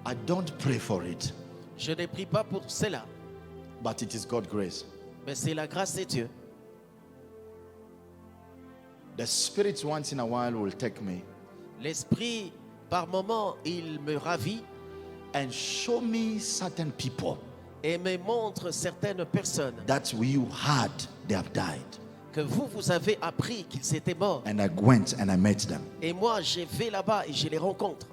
I don't pray for it. Je ne prie pas pour cela. But it is God's grace. Mais c'est la grâce de Dieu. The Spirit once in a while will take me L'Esprit, par moments, il me ravit and show me certain people et me montre certaines personnes that you had, they have died. que vous avez appris qu'ils étaient morts. And I went and I met them. Et moi, je vais là-bas et je les rencontre.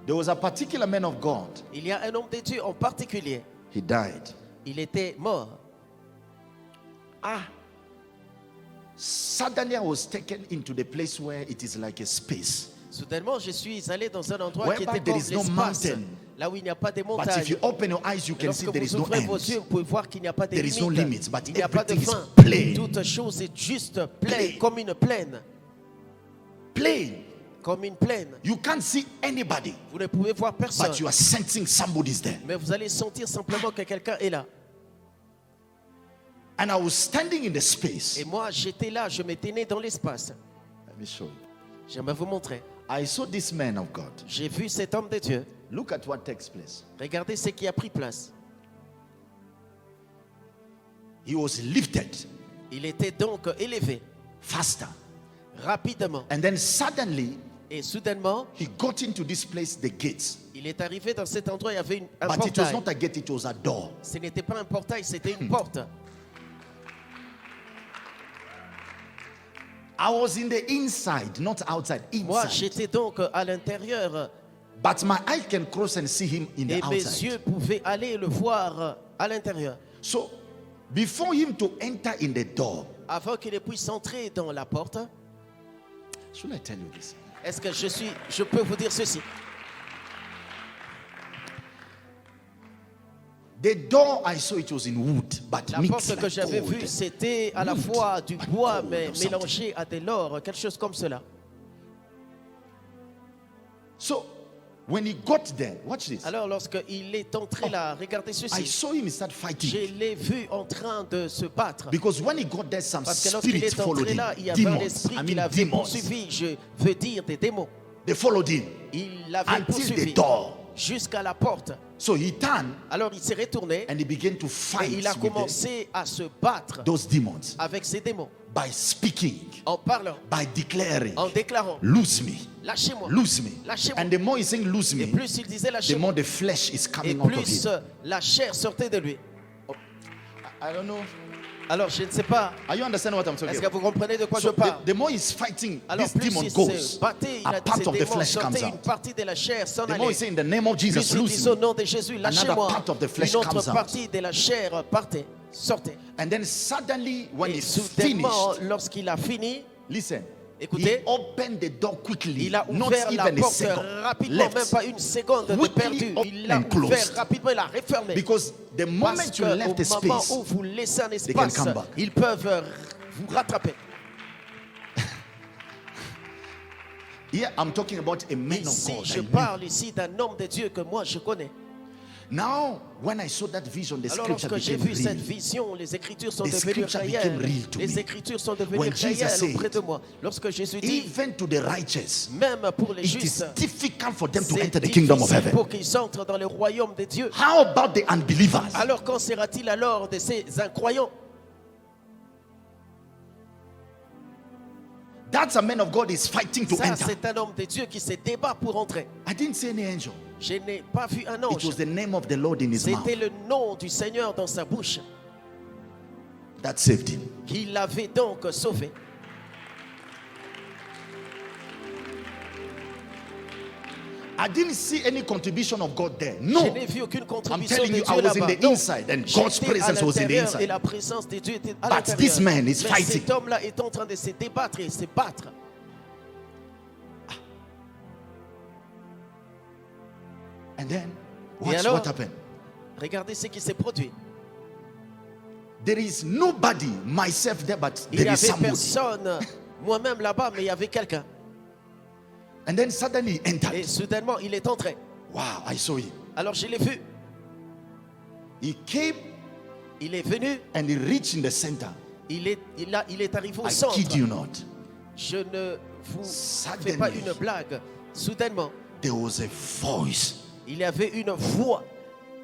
There was a particular man of God. Il y a un homme de Dieu en particulier. He died. Il était mort. Suddenly I was taken into the place where it is like a space. Soudainement, je suis allé dans un endroit qui Whereby était there comme is no l'espace, mountain. là où il n'y a pas de But if montagnes. you open your eyes, you can see Lorsque there vous is no ouvrez vos end. yeux, vous pouvez voir qu'il n'y a pas de There is no limite. limits, but Il n'y a pas de everything is fin. plain. Toute chose est juste Plain. pleine, comme une plaine. Plain. Comme une plaine. You can't see anybody, Vous ne pouvez voir personne. but you are sensing somebody's there. Mais vous allez sentir simplement que quelqu'un est là. And I was standing in the space. Et moi, j'étais là, je m'étais né dans l'espace. Let me show you. J'aimerais vous montrer. I saw this man of God. J'ai vu cet homme de Dieu. Look at what takes place. Regardez ce qui a pris place. He was lifted Il était donc élevé faster. rapidement. And then suddenly, Et soudainement, he got into this place, the gates. il est arrivé dans cet endroit, il y avait un But it was portail. not a gate, it was a door. Ce n'était pas un portail, c'était une porte. I was in the inside, not outside. Moi, Inside. j'étais donc à l'intérieur But my eye can cross and see him in et the mes outside. yeux pouvaient aller le voir à l'intérieur. So, before him to enter in the door, Avant qu'il puisse entrer dans la porte, should I tell you this? est-ce que je peux vous dire ceci? The door I saw, it was in wood, but La mixed porte que like j'avais gold. vue, c'était à la Wood, fois du but bois, gold mais or something. mélangé à de l'or, quelque chose comme cela. So, when he got there, watch this. Alors, lorsqu'il est entré là, regardez I ceci. saw him start Je fighting. l'ai vu en train de se battre. Because when he got there, some Parce que lorsqu'il spirits est followed entré him. là, il y avait un Demons. esprit I qui mean l'avait demons. poursuivi. Je veux dire des démons. They followed him Il l'avait until poursuivi the door. jusqu'à la porte. So he turned Alors il s'est retourné and he began to et fight il a with commencé à se battre those demons avec ces démons. by speaking, En parlant, by declaring, en déclarant, loose me, lâchez-moi, loose me. lâchez-moi. And the more he's saying loose Et me, plus il disait the lâchez-moi, more the flesh is et coming out of plus him. la chair sortait de lui. I don't know. Alors je ne sais pas, Are you understanding what I'm talking est-ce que about? vous comprenez de quoi je So parle? the more he's fighting, Alors this plus demon il goes. se battait, A part ces of the démons flesh comes sortaient, une out. partie de la chair s'en The more allait. he's saying in the name of Jesus, Plus il loose disait au me. nom de Jésus, Another lâchez-moi. part of the flesh Une autre comes out. partie de la chair partait, sortait. And then suddenly, when Et he's soudainement, finished, lorsqu'il a fini, listen, écoutez, he opened the door quickly, il a not ouvert la even a porte second, rapidement, même left. pas une seconde de Quickly perdu. Il l'a open and ouvert closed. rapidement, il l'a refermé. Because the moment Parce you left the qu'au moment space, où vous laissez un can espace, come back. ils peuvent vous rattraper. here I'm talking about a man of Ici, God. je I knew. parle ici d'un homme de Dieu que moi je connais. Now, when I saw that vision, the Alors scripture lorsque j'ai became vu cette real. vision, les Écritures sont The devenues scripture réelles. became real to Les me. Écritures sont devenues When Jesus réelles said, auprès de moi. Lorsque Jésus dit, Even to the righteous, même pour les it is justes, difficult for them to c'est enter the kingdom of difficile heaven. pour qu'ils entrent dans le royaume de Dieu. How about the unbelievers? Alors qu'en sera-t-il alors de ces incroyants? That's a man of God is fighting to Ça, enter. c'est un homme de Dieu qui se débat pour entrer. I didn't see any angel. Je n'ai pas vu un It ange. was the name of the Lord in his mouth C'était le nom du Seigneur dans sa bouche that saved him. qui l'avait donc sauvé. I didn't see any contribution of God there. No. Je n'ai vu aucune I'm contribution telling de you, I Dieu was in là-bas. the Non. inside and God's J'étais à presence was in the l'intérieur et inside. la présence de Dieu était à But l'intérieur. this man is Mais fighting. cet homme-là est en train de se débattre et se battre. And then, Et watch alors, what happened. regardez ce qui s'est produit. There is nobody, myself there, but Il n'y there is avait somebody. personne, moi-même là-bas, mais il y avait quelqu'un. And then suddenly he Et entered. soudainement, il est entré. Wow, I saw him. Alors je l'ai vu. He came Il est venu. and he reached in the center. Il est arrivé au I centre. kid you not. Je ne vous fais Suddenly, pas une blague. Soudainement, there was a voice il y avait une voix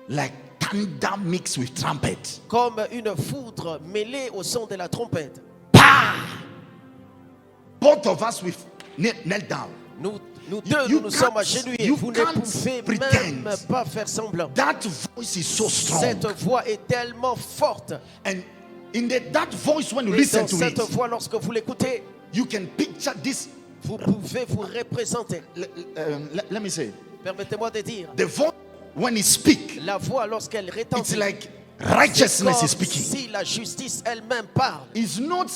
like thunder mixed with trumpet. comme une foudre mêlée au son de la trompette. Pa! Both of us we knelt down. Nous You deux, nous sommes can't- agenouillés. you Vous ne can't pouvez pretend. même pas faire semblant. That voice is so strong. Cette voix est tellement forte. And in that voice, when you Et listen dans to cette it, voix, lorsque vous l'écoutez, you can picture this. vous pouvez vous représenter. Let me say, Permettez-moi de dire, the voice when it speaks, la voix lorsqu'elle it's retentit, like c'est righteousness comme is speaking. si la justice elle-même parle. It's not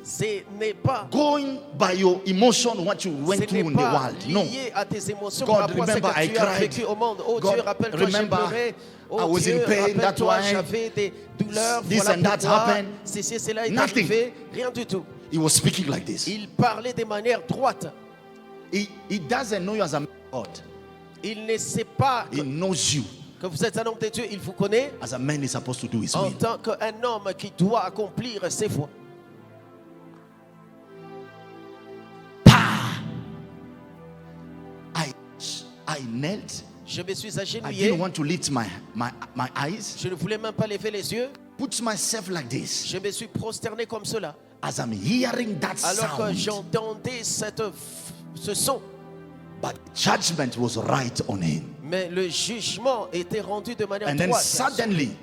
Ce n'est pas, going by your emotion, what you ce went through n'est in the pas world. No. lié à tes émotions God, par rapport à ce remember, que I tu as cried. vécu au monde. Oh God, Dieu, rappelle-toi, j'ai remember, pleuré. I Oh was Dieu, in pain, that rappelle-toi, why j'avais des douleurs. this Voilà and that pourquoi happened. cela est Nothing. arrivé. Rien du tout. He was speaking like this. Il parlait de manière droite. He doesn't know you as a man of God. Il ne sait pas He knows you que vous êtes un homme de Dieu. Il vous connaît as a man is supposed to do his en will. tant qu'un homme qui doit accomplir ses voies. I knelt. Je me suis I agenouillé. didn't want to lift my eyes. Je ne voulais même pas lever les yeux. Put myself like this. Je me suis prosterné comme cela. As I'm hearing that Alors que sound. j'entendais ce son. But judgment was right on him. Mais le jugement était rendu de manière And then droite. suddenly,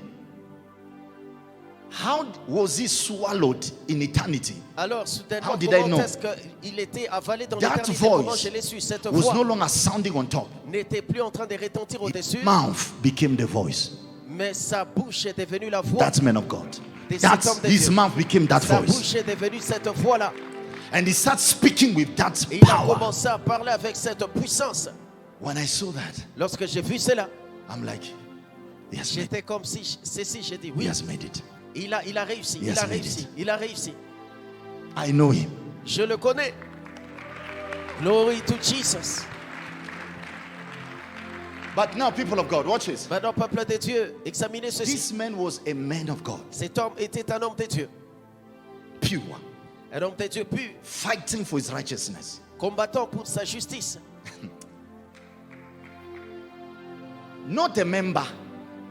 how was he swallowed in eternity? Alors soudainement, How did I know? comment est-ce qu'il était avalé dans That l'éternité? Comment voice je l'ai su? Cette was no voix longer sounding on top. n'était plus en train de retentir au-dessus, His mouth became the voice. mais sa bouche est devenue la voix. That man of God. Des That's hommes de his Dieu. mouth became that Sa voice. bouche est devenue cette voix-là. And he started speaking with that Et il a power. commencé à parler avec cette puissance. When I saw that, Lorsque j'ai vu cela, I'm like, he has made, j'étais comme si ceci, j'ai dit he oui, has made it. il a réussi, He il has a made réussi, it. il a réussi. I know him. Je le connais. Glory to Jesus. But now, people of God, watch this. Maintenant, peuple de Dieu, examinez ceci. This man was a man of God, Cet homme était un homme de Dieu. pure, Un homme de Dieu pur, fighting for his righteousness. combattant pour sa justice. Not a member,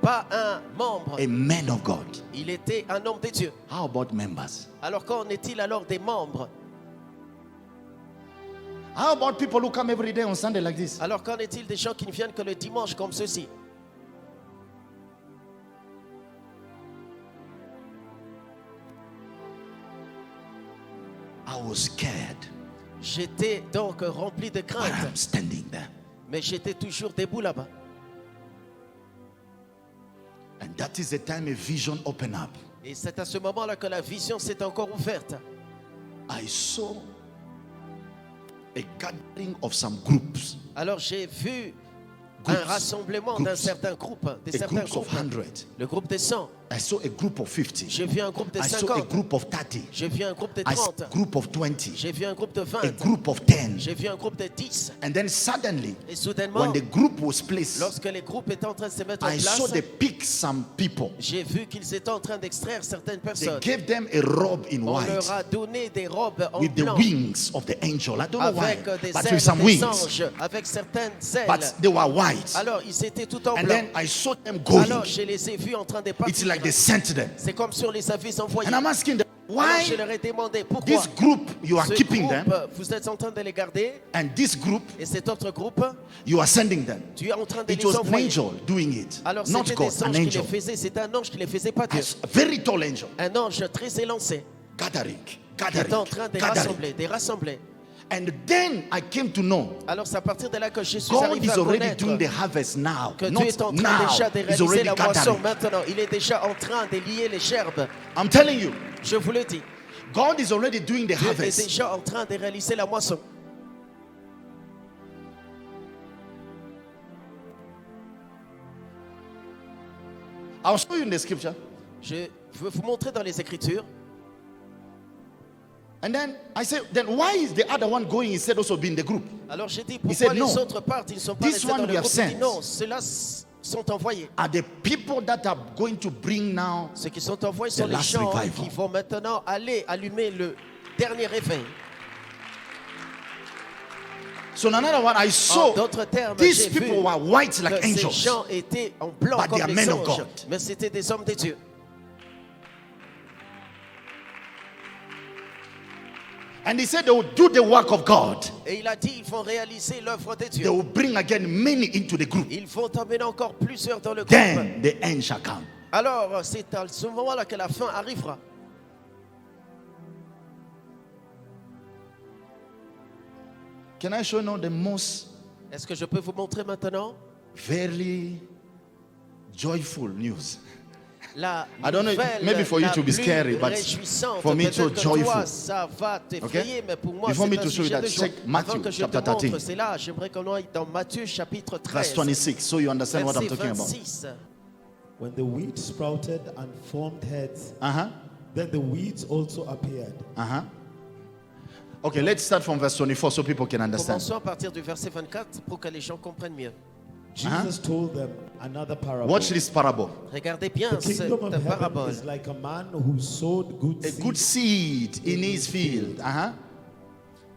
Pas un membre. a man of God. Il était un homme de Dieu. How about members? Alors qu'en est-il alors des membres? How about people who come every day on Sunday like this? Alors qu'en est-il des gens qui ne viennent que le dimanche comme ceci? I was scared, J'étais donc rempli de but crainte, I'm standing there. mais j'étais toujours debout là-bas. And that is the time a vision opened up. Et c'est à ce moment-là que la vision s'est encore ouverte. I saw a gathering of some groups, Alors j'ai vu Groups. un rassemblement Groups. d'un certain groupe, de a certains group of groupes. 100. Le groupe des 100. I saw a group of 50. J'ai vu un groupe de I saw a 50. group of 30. J'ai vu un groupe de I saw 30. a group of 20. J'ai vu un groupe de A 20. group of 10. J'ai vu un groupe de 10. And then suddenly, Et soudainement, when the group was placed, lorsque les groupes étaient en train de se mettre en I saw place, they pick some people. j'ai vu qu'ils étaient en train d'extraire certaines They personnes. gave them a robe in On white leur a donné des robes en with the blanc wings of the angel. I don't know why, avec des but with ailes some des wings. anges, avec certaines ailes. But they were white. Alors ils étaient tout en And blanc. then I saw them going. Alors je les ai vus en train de It's partir. like they sent them. C'est comme si on les avait envoyés. And I'm asking them, Alors je why leur ai demandé pourquoi this group you are ce keeping groupe, them, vous êtes en train de les garder, and this group et cet autre groupe, you are sending them? tu es en train de It les was an envoyer. angel doing it, Alors not c'était God, des an anges qui les angel. faisaient, c'était un ange qui les faisait, pas Dieu. A very tall angel. Un ange très élancé Gathering, qui était en train gathering, de gathering. rassembler, de rassembler. And then I came to know Alors c'est à partir de là que je suis God arrivé is à already connaître doing the harvest now. que Dieu Not est en train now. déjà de He's réaliser already la moisson gathering. maintenant. Il est déjà en train de lier les gerbes. I'm telling you, Je vous le dis, God is already doing the Dieu est harvest. déjà en train de réaliser la moisson. I'll show you in the scripture. Je veux vous montrer dans les Écritures. And then I said, then why is the other one going instead also be in the group? Alors j'ai dit, said, pourquoi les no. autres partent, ils ne sont pas This restés one dans we le have groupe. Il dit, sent. non, ceux-là sont envoyés. Are the people that are going to bring now Ceux qui sont envoyés sont The les last gens revival. qui vont maintenant aller allumer le dernier réveil. So in another word, I En saw d'autres termes, these j'ai vu people were white like que ces angels. gens étaient en blanc But they comme are des men of anges, God. mais c'était des hommes de Dieu. And he said they will do the work of God. Et il a dit, ils vont réaliser l'œuvre de They Dieu. will bring again many into the group. Ils vont emmener encore plusieurs dans le groupe. Then the end shall come. Alors, c'est à ce moment-là que la fin arrivera. Can I show you now the most Est-ce que je peux vous montrer maintenant very joyful news? la I don't know, nouvelle maybe for you la to be plus scary, but réjouissante? for me Peut-être so que joyful. toi, ça va t'effrayer, mais pour moi, Before c'est me un to show you sujet that, de joie. check Matthew Avant que je te chapter montre 13. cela, j'aimerais qu'on aille dans Matthieu chapitre Verse 13, 26, so you understand what I'm verset talking about. 26. When the wheat sprouted and formed heads, Uh-huh. then the weeds also appeared. Uh-huh. Okay, let's start from verse 24 so people can understand. Commençons à partir du verset 24 pour que les gens comprennent mieux. Jesus told them another parable. Watch this parable. Regardez bien The kingdom of cette heaven parabole. is like a man who sowed good A seed. good seed in his field. Uh-huh.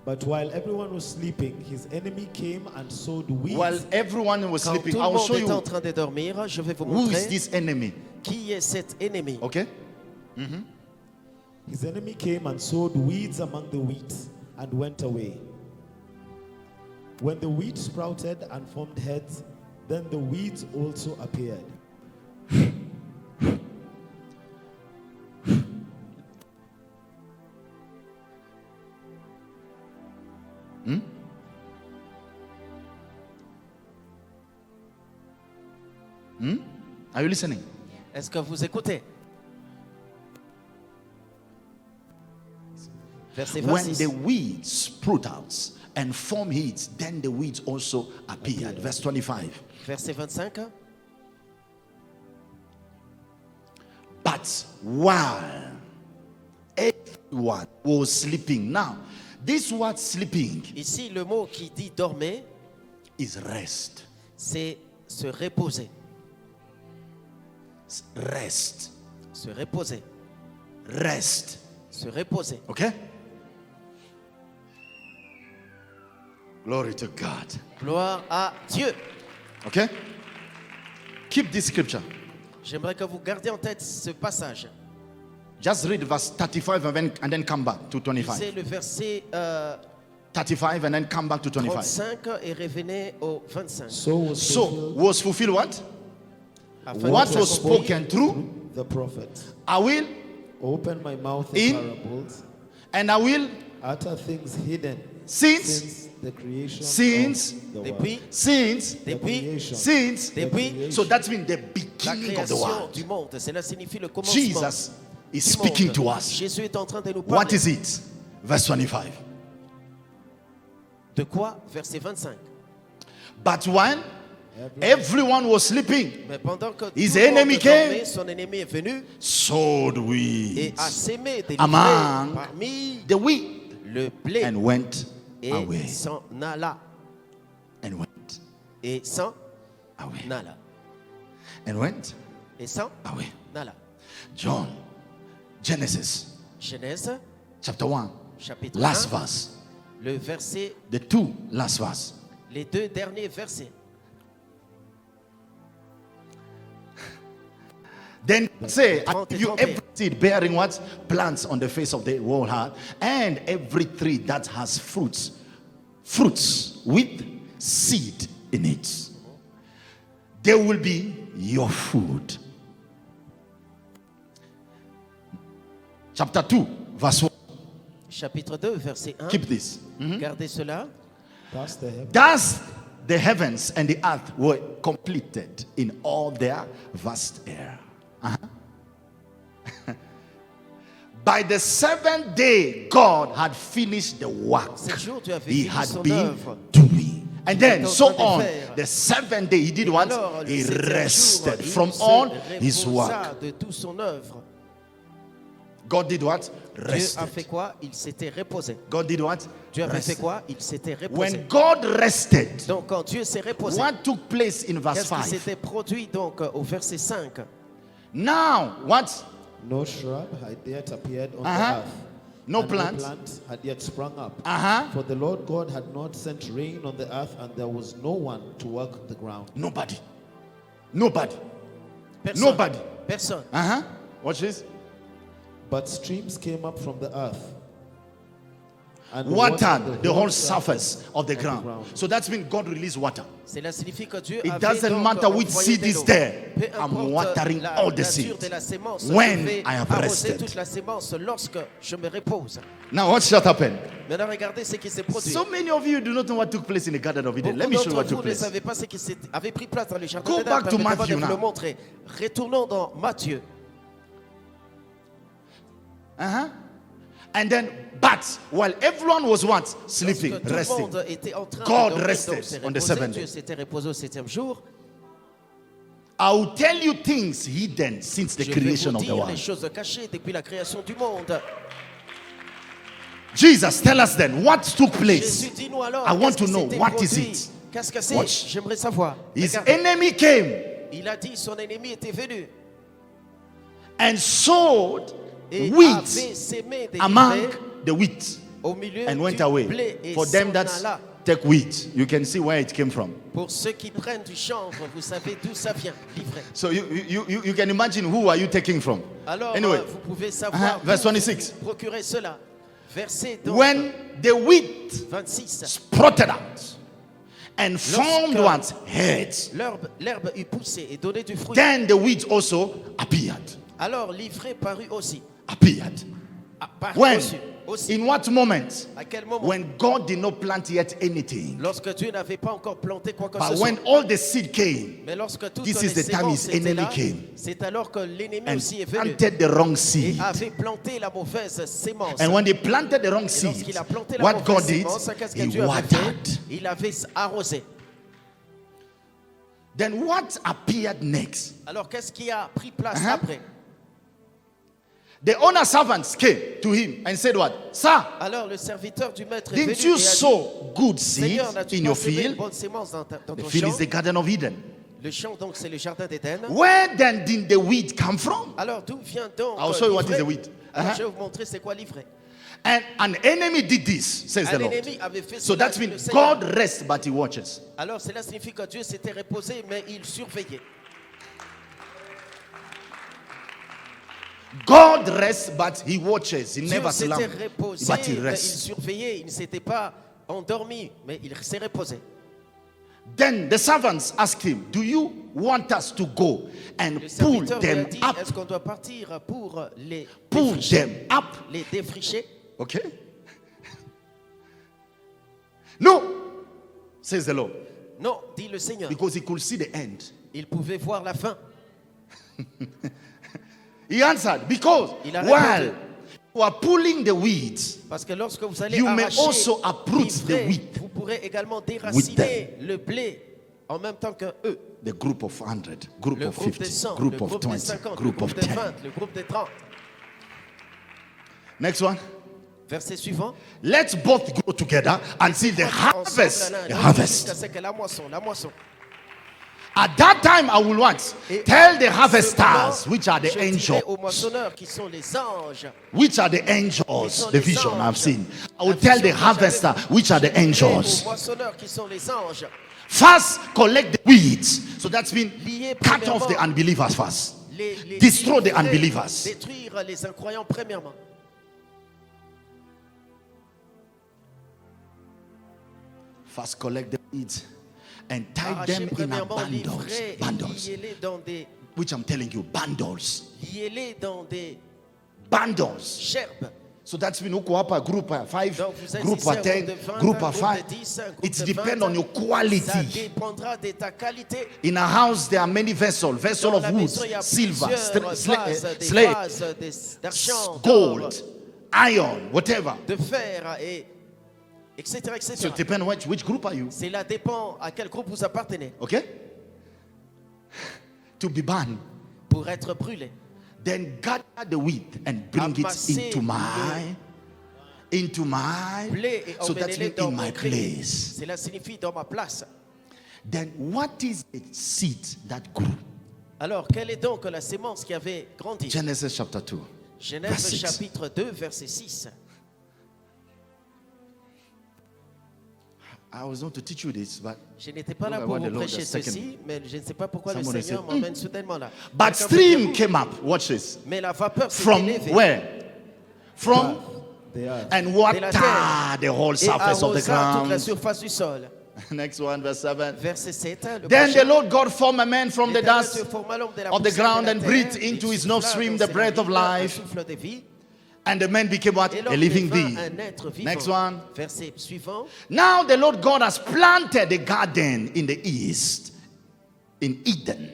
But while everyone was sleeping, his enemy came and sowed weeds. While everyone was Quand sleeping, tout I le will monde show est en you train de dormir, je vais vous who is montrer this enemy. qui est cet ennemi. Okay? His enemy came and sowed weeds among the wheat and went away. When the wheat sprouted and formed heads, then the weeds also appeared. Are you listening? Est-ce que vous écoutez? Verset When 26. the weeds sprout out and form heads, then the weeds also appeared. Verse 25. Verset 25. But while everyone was sleeping, now this word sleeping Ici, le mot qui dit dormez, is rest. c'est se reposer. Rest. Se reposer. Rest. Se reposer. Okay? Glory to God. Gloire à Dieu. Okay? Keep this scripture. J'aimerais que vous gardiez en tête ce passage. Just read verse 35 and then come back to 25. C'est le verset 35 and then come back to 25. 35 et revenez au 25. So So was fulfilled what? Afin What de was s'accomplir spoken through? the prophet, I will open my mouth in In- parables, and I will utter things hidden since since the creation Since of the world. Depuis, since The depuis, creation. since depuis so that means the la beginning of the création world. du monde. Cela signifie le commencement Jesus is du speaking monde. to us. Jésus est en train de nous What parler. is it? Verse 25. De quoi? Verset 25. But when everyone was sleeping, Mais pendant que His tout le monde enemy dormait, came. son ennemi est venu sowed et weeds a sémé des Among parmi the wheat le blé and went et away. s'en alla. And went Et s'en away. alla. And went Et s'en away. alla. John, Genesis Genèse, chapter 1, chapitre last 1, verse. le verset, The two last verse. les deux derniers versets. Then say, I 30 give you et every 31. seed bearing what? Plants on the face of the whole heart, and every tree that has fruits with seed in it. They will be your food. Chapter 2, verse 1. Chapitre 2, verset 1. Keep this. Gardez cela. Thus the heaven Thus the heavens and the earth were completed in all their vast air. By the seventh day, God had finished the work 7 jours, tu avais He fini had son been œuvre. doing. And then, était en so train de on, faire. the seventh day, He did Et what? alors, le He 7e jour, rested il from se all His reposa work. de toute son œuvre. God did what? Dieu a Rested. fait quoi? Il s'était reposé. God did what? Dieu avait fait Rested. quoi? Il s'était reposé. When God rested, Donc quand Dieu s'est reposé, what took place in verse qu'est-ce qui 5? s'était produit donc au verset 5? Now, what? no shrub had yet appeared on Uh-huh. the earth, No and plant. no plant had yet sprung up. Uh-huh. For the Lord God had not sent rain on the earth, and there was no one to work the ground. Nobody. Nobody. Personne. Nobody. Personne. Uh-huh. Watch this. But streams came up from the earth and Watered the whole surface of the of the ground. ground. So that's when God released water. Cela signifie que Dieu It avait doesn't donc matter which envoyé seed de is l'eau. there. Peu I'm importe watering la all the nature seeds. de la sémence, When je vais I have arroser rested. toute la sémence lorsque je me repose. Now watch what happened. Maintenant, regardez ce qui s'est produit. So many of you do not know what took place in the Garden of Eden. Beaucoup Let me show you what d'entre took vous ne place. savez pas ce qui avait pris place dans le jardin Go d'Éden. back to Permettez-moi Matthew de vous now. le montrer. Retournons dans Matthieu. Uh-huh. And then, but while everyone was what? Sleeping, Lorsque tout le resting. monde était en train God de dormir, rested donc s'est on the reposé, seventh Dieu day. s'était reposé au 7e jour. I will tell you things hidden since the Je vais creation vous of the dire les world. choses cachées depuis la création du monde. Jesus, tell us then what took place. Jésus, dis-nous alors, I want qu'est-ce to qui know, s'était what is produit? it? Qu'est-ce que c'est? Watch. J'aimerais savoir. His Regardez. enemy came Il a dit son ennemi était venu and sowed et wheat avait sémé des among livrées the wheat au milieu and went du away. blé et For them s'en that alla. take wheat, you can see where it came from. Pour ceux qui prennent du chanvre, vous savez d'où ça vient, livré. So you can imagine who are you taking from. Alors, Anyway, vous pouvez savoir verse d'où 26. vous procurez cela. Verset donc When the wheat 26. sprouted out and formed one's heads, L'herbe eut poussé et donné du fruit. then the wheat also appeared. Alors l'ivraie parut aussi. Appeared. Parut When? aussi. In what moment? À quel moment? When God did not plant yet anything. Lorsque Dieu n'avait pas encore planté quoi que ce But soit. when all the seed came Mais lorsque toutes This les is the time sémences his étaient enemy là, came c'est alors que l'ennemi and aussi est venu planted the wrong et seed. avait planté la mauvaise sémence. And when they planted the wrong Et seed, lorsqu'il a planté la what mauvaise God did, sémence, qu'est-ce que he Dieu avait fait? watered. Il avait arrosé. Then what appeared next? Alors qu'est-ce qui a pris place Uh-huh. après? The owner servants came to him and said what? Sir, Alors le serviteur du maître est venu didn't you et a dit, sow good seeds Seigneur, n'as-tu in pas your semé une field? bonne sémence dans The ton field champ? is the Garden of Eden. Le champ donc c'est le jardin d'Éden. Where then did the wheat come from? Alors d'où vient donc I'll show you what is l'ivraie? the wheat. Alors, Uh-huh. je vais vous montrer c'est quoi l'ivraie. And an enemy did this, says the Un Lord. ennemi avait fait So cela, that dit le means Seigneur. God rests, but he watches. Alors cela signifie que Dieu s'était reposé mais il surveillait. God rests, but he watches. He Dieu never s'était slumps, reposé but he mais il rests. surveillait, il ne s'était pas endormi mais il s'est reposé. Then the servants asked him, do you want us to go and Le pull serviteur lui a them dit, up? est-ce qu'on doit partir pour les Pull défricher? them up. Les défricher? Okay? No, says the Lord. Non, dit le Seigneur. Because he could see the end. Il pouvait voir la fin. He answered, because Il a while répondu. you are pulling the weeds, Parce que lorsque vous allez You may arracher also uproot the l'ivraie, wheat vous pourrez également with déraciner le blé en même temps que eux. the group of 100, group Le of groupe des 50, 100, group le of groupe des 20, 50, le group groupe of des 10. 20, le groupe des 30. Next one. Verset suivant. Let's both go together until the harvest. Ensemble, The l'un, harvest. jusqu'à ce que la moisson, la moisson. At that time, I will what? Et Tell the à ce harvesters, moment, which are the je dirai angels, aux moissonneurs qui sont les anges. which are the angels, sont the les vision anges. I've seen. I La will tell vision the que harvester, j'avais. which are the Je dirai angels. aux moissonneurs qui sont les anges. First, collect the weeds. So that's been Liez cut off the premièrement unbelievers first. Les Destroy the livrer, unbelievers. Détruire les incroyants premièrement. First, collect the weeds and tie Arrachez them in a premièrement bundles. l'ivraie et Bundles. liez-les dans des Which I'm telling you, bundles. liez-les dans des Bundles. gerbes. So that's been uko hapa group 5, Donc vous êtes group ici, un 10, groupe de 20, group un groupe 5. de 10, un groupe It de depends 20. on your Ça quality. dépendra de ta qualité. In a house, there are many vessels. Vessel Dans of la wood, maison, il y a silver, plusieurs vases, des slate, vases d'argent, gold, d'or, iron, whatever. de fer, et etc. So etc. it depends which group are you. Cela dépend à quel groupe vous appartenez Okay? To be burned. pour être brûlé. Then gather the wheat and bring it Amassez into my, Blé et so that's emmenez-les been dans in mon my grenier. place. Cela signifie dans ma place. Then what is the seed that grew? Alors, quelle est donc la sémence qui avait grandi? Genesis chapter 2. Genèse verse 6. chapitre 2, verset 6. I was not to teach you this, but Je n'étais pas là Look at pour what vous the Lord prêcher has taken ceci, mais je ne sais pas pourquoi le Somebody Seigneur said, m'emmène soudainement là. but Quelqu'un peut stream dire, came up. Watch this. mais la vapeur s'est From élevée. where? From The earth. and De la terre. water the whole Et surface of the arrosa toute la ground. surface du sol. Next one, verse 7. Verset 7. Le Then prochain. the Lord God formed a man from the L'Éternel dust Dieu forma l'homme de la of the poussière de ground la and terre, breathed et into his souffla nostril dans the ses breath of narines un life, souffle de vie, and the man became what? et A l'homme living devint being. un être vivant. Next one. Verset suivant. Now the Lord God has planted a garden in the east, in Eden.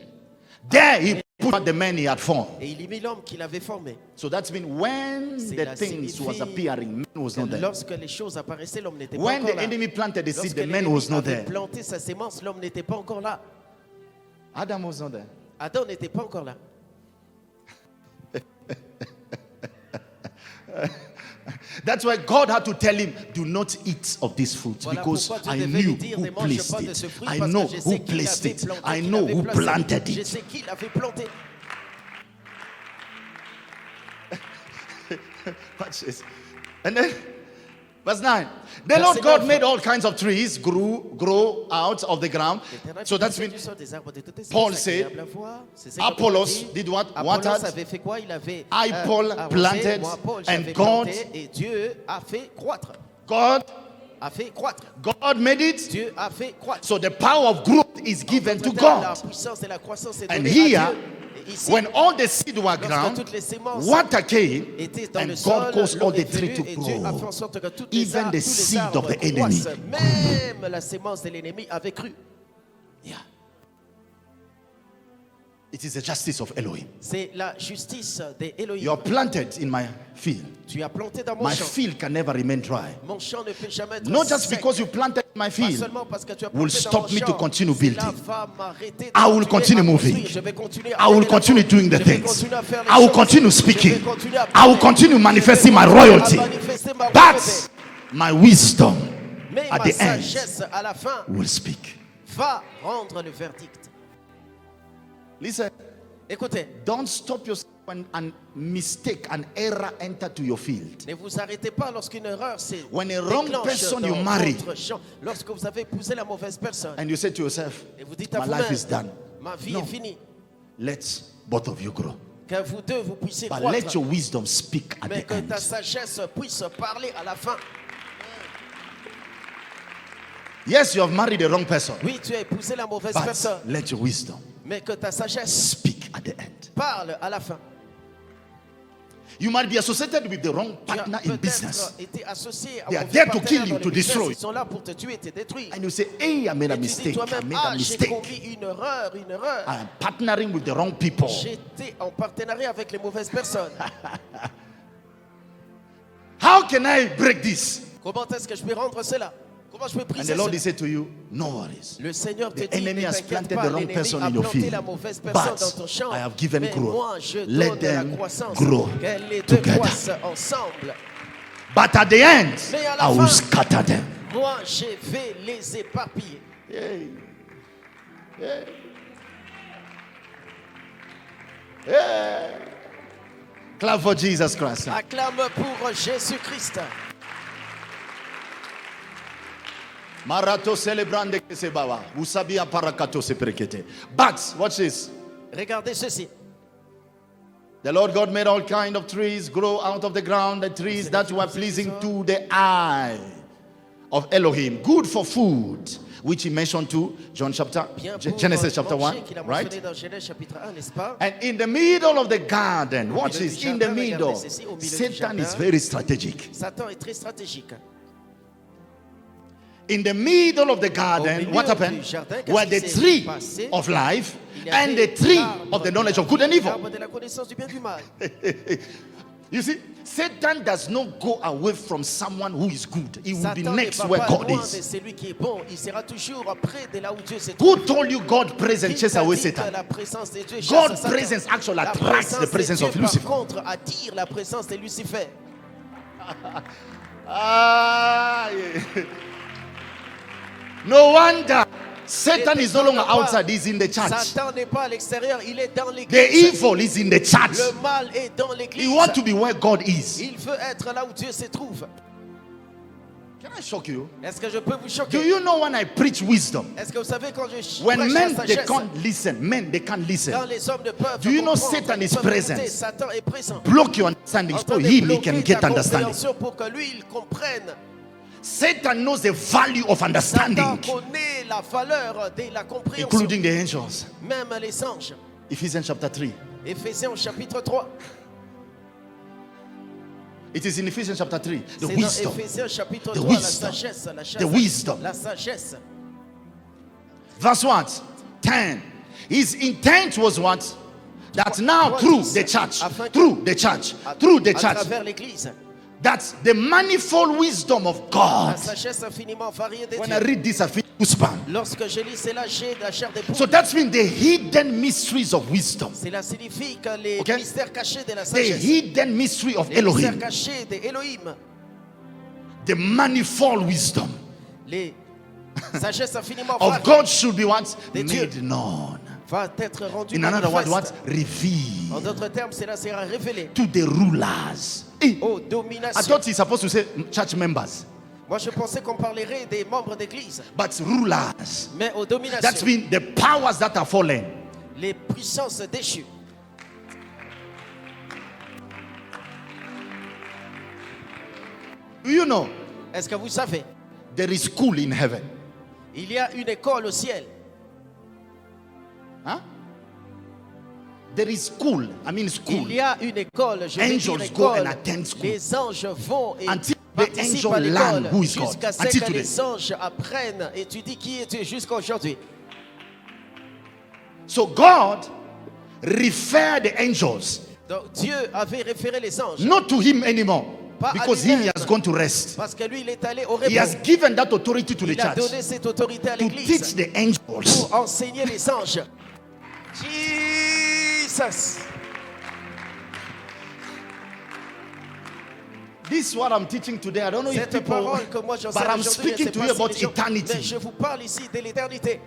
There he put the man he had formed. Et il y mit l'homme qu'il avait formé. So that's mean when Cela the things was signifie appearing, man was not there. Lorsque les choses apparaissaient, l'homme n'était pas When encore the là. enemy planted the seed, Lorsque the man l'ennemi was not avait there. planté sa sémence, l'homme n'était pas encore là. Adam was not there. Adam n'était pas encore là. That's why God had to tell him, do not eat of this fruit, Voilà because pourquoi Dieu I devait lui knew dire, who ne mange placed pas de it. ce fruit, I parce know que je who sais qui placed l'avait it. planté, I qui know l'avait who placé. planted Je it. sais qui l'avait planté. Watch this. And then, verse 9. The Lord God made all kinds of trees grow out of the ground. So that's when Paul said, Apollos did what? Apollos Watered. avait fait quoi? Il avait I, Paul, arrosé. planted, Moi, Paul, and j'avais God- planté, et Dieu a fait croître. God made it. Dieu a fait croître. So the power of growth is given to La God. puissance et la croissance est And donnée here, à Dieu. Et ici, when all the seed were lorsque ground, toutes les sémences water came, étaient dans le and sol, God caused l'eau all the est trees venue, to et Dieu a fait grow. en sorte que toutes Even the tous les seed arbres of the enemy. croissent. Même la sémence de l'ennemi avait cru. Yeah. It is the justice of Elohim. C'est la justice des Elohim. You are planted in my field. Tu as planté dans mon My champ. field can never remain dry. Mon champ ne peut jamais être Not just sec. because you planted in my Pas field. seulement parce que tu as will planté dans stop mon me champ. to continue Cela building. va m'arrêter de I will continue à moving. construire. Je vais continuer à I will aller de continue l'avant. doing the Je vais things. continuer à faire les I will choses. continue Je speaking. vais continuer à I will parler. continue manifesting Je my vais continuer à royalty. manifester ma royauté. But my wisdom Mais at ma the end sagesse à la fin will speak. va rendre le verdict. Listen, Écoutez, don't stop yourself when a mistake, an error enter to your field. ne vous arrêtez pas lorsqu'une erreur s'est When a wrong déclenche person dans you marry, votre champ. Lorsque vous avez épousé la mauvaise personne and you say to yourself, et vous dites à my life is vous-même, done. ma vie No. est finie. Let both of you grow. Que vous deux vous puissiez But croître. let your wisdom speak at Mais the que end. ta sagesse puisse parler à la fin. Yes, you have married the wrong person. Oui, tu as épousé la mauvaise But personne. let your wisdom Mais que ta sagesse speak at the end. parle à la fin. You might be associated with the wrong Tu as partner in business. peut-être été associé à They are mauvais there to partenaire kill dans you, le to business. destroy. Ils sont là pour te tuer, te détruire. And you say, hey, I made a Et tu dis mistake. I toi-même, made a j'ai mistake. commis une erreur, une erreur. I am partnering with the wrong people. J'étais en partenariat avec les mauvaises personnes. How can I break this? Comment est-ce que je peux rendre cela? Comment je peux And briser the Lord cela? is saying to you, no worries. Le Seigneur te The dit, enemy ne has t'inquiète planted pas, the wrong l'ennemi person a in your planté field. la mauvaise personne dans ton But champ. I have given Mais growth. moi, je Let donne la them croissance. grow Que les deux together. croissent ensemble. But at the end, Mais à la I will fin, scatter them. moi, je vais les éparpiller. Hey. Hey. Hey. Clap for Jesus Christ. Acclame pour Jésus-Christ. Marato celebrande que se baba. Usabia parakato se prekete. But watch this. Regardez ceci. The Lord God made all kind of trees grow out of the ground, the trees that were pleasing to the eye of Elohim, good for food, which he mentioned to John chapter Bien pour Genesis chapter manger, 1, qu'il a right? mentionné dans Genèse chapitre 1, n'est-ce pas? And in the middle of the garden, watch milieu this, du in the jardin, middle, regardez ceci, au milieu du Satan is jardin. very strategic. Satan est très stratégique. In the middle of the Au garden, milieu what du happened? jardin, Were qu'est-ce the qui s'est tree passé? of life Il y and avait the tree l'arbre of the de knowledge la of good and vie, evil. l'arbre de la connaissance du bien et du mal. You see, Satan does not go away from someone who is good. He will be Satan n'est next pas where God loin de is. celui qui est bon. Il sera toujours près de là où Dieu se Who trouve. told you God presence Qui chase t'a away dit que Satan? la présence de Dieu chasse God Satan? presence actually La attracts the présence presence de of Dieu, Lucifer. par contre, attire la présence de Lucifer. Ah, yeah. No wonder Satan is no longer outside, he's in the church. Satan n'est pas à l'extérieur, il est dans The l'église. evil is in the church. Le mal est dans He l'église. wants to be where God is. Il veut être là où Dieu se trouve. Can I shock you? Est-ce que je peux vous Do choquer? you know when I preach wisdom? Est-ce que vous savez quand je When prêche men la they sagesse, can't listen, men they can't quand listen. les hommes ne peuvent Do you know comprendre, Satan ils is peuvent present? écouter, Satan est présent. Block your understanding En so train de him he bloquer can ta get understanding. compréhension pour que lui il comprenne. Satan knows the value of Satan understanding, connaît la valeur de la compréhension, including the angels. même les anges. Ephesians chapter 3. Éphésiens chapitre 3. It is in Ephesians chapter 3. The C'est dans wisdom. Éphésiens chapitre The 3, la wisdom. sagesse, la The wisdom. La sagesse. Verse what? 10. His intent was what? That now through the church, through the church, through the À church, travers l'église, that the manifold wisdom of la God. sagesse infiniment variée de When I Dieu. read this, I feel goosebumps. Lorsque je lis cela, j'ai de la chair des So poules. that's been the hidden mysteries of wisdom. Cela signifie que les Okay. mystères cachés de la The sagesse, hidden mystery of les mystères Elohim. cachés de Elohim, The manifold wisdom les sagesses infiniment of variées God should be what? De Dieu. Made known. va être rendue In another word, manifeste. what? Revealed En d'autres termes, cela sera révélé to the rulers. aux I dominations. thought he's supposed to say church members, Moi, je pensais qu'on parlerait des membres d'église, but rulers. mais aux That's dominations, been the powers that are fallen. les puissances déchues. You know, Est-ce que vous savez, there is school in heaven. il y a une école au ciel. Huh? There is school. I mean school. Il y a une école, je vais dire Angels go and école. attend school. Les anges vont et Until the participent angel à learn l'école who is God. jusqu'à ce Until que today. les anges apprennent et tu dis qui es-tu jusqu'à aujourd'hui. So God referred the angels Donc Dieu avait référé les anges not to him anymore Pas à because him he lui-même. has gone to rest. parce que lui il est allé au He has repos. given that authority to the Il a church donné cette autorité à to teach l'église the angels. pour enseigner les anges. Jesus. This is what I'm teaching today. I don't know if Cette people, parole que moi but j'enseigne I'm aujourd'hui, je speaking sais to pas you si about les gens- mais eternity. je vous parle ici de l'éternité.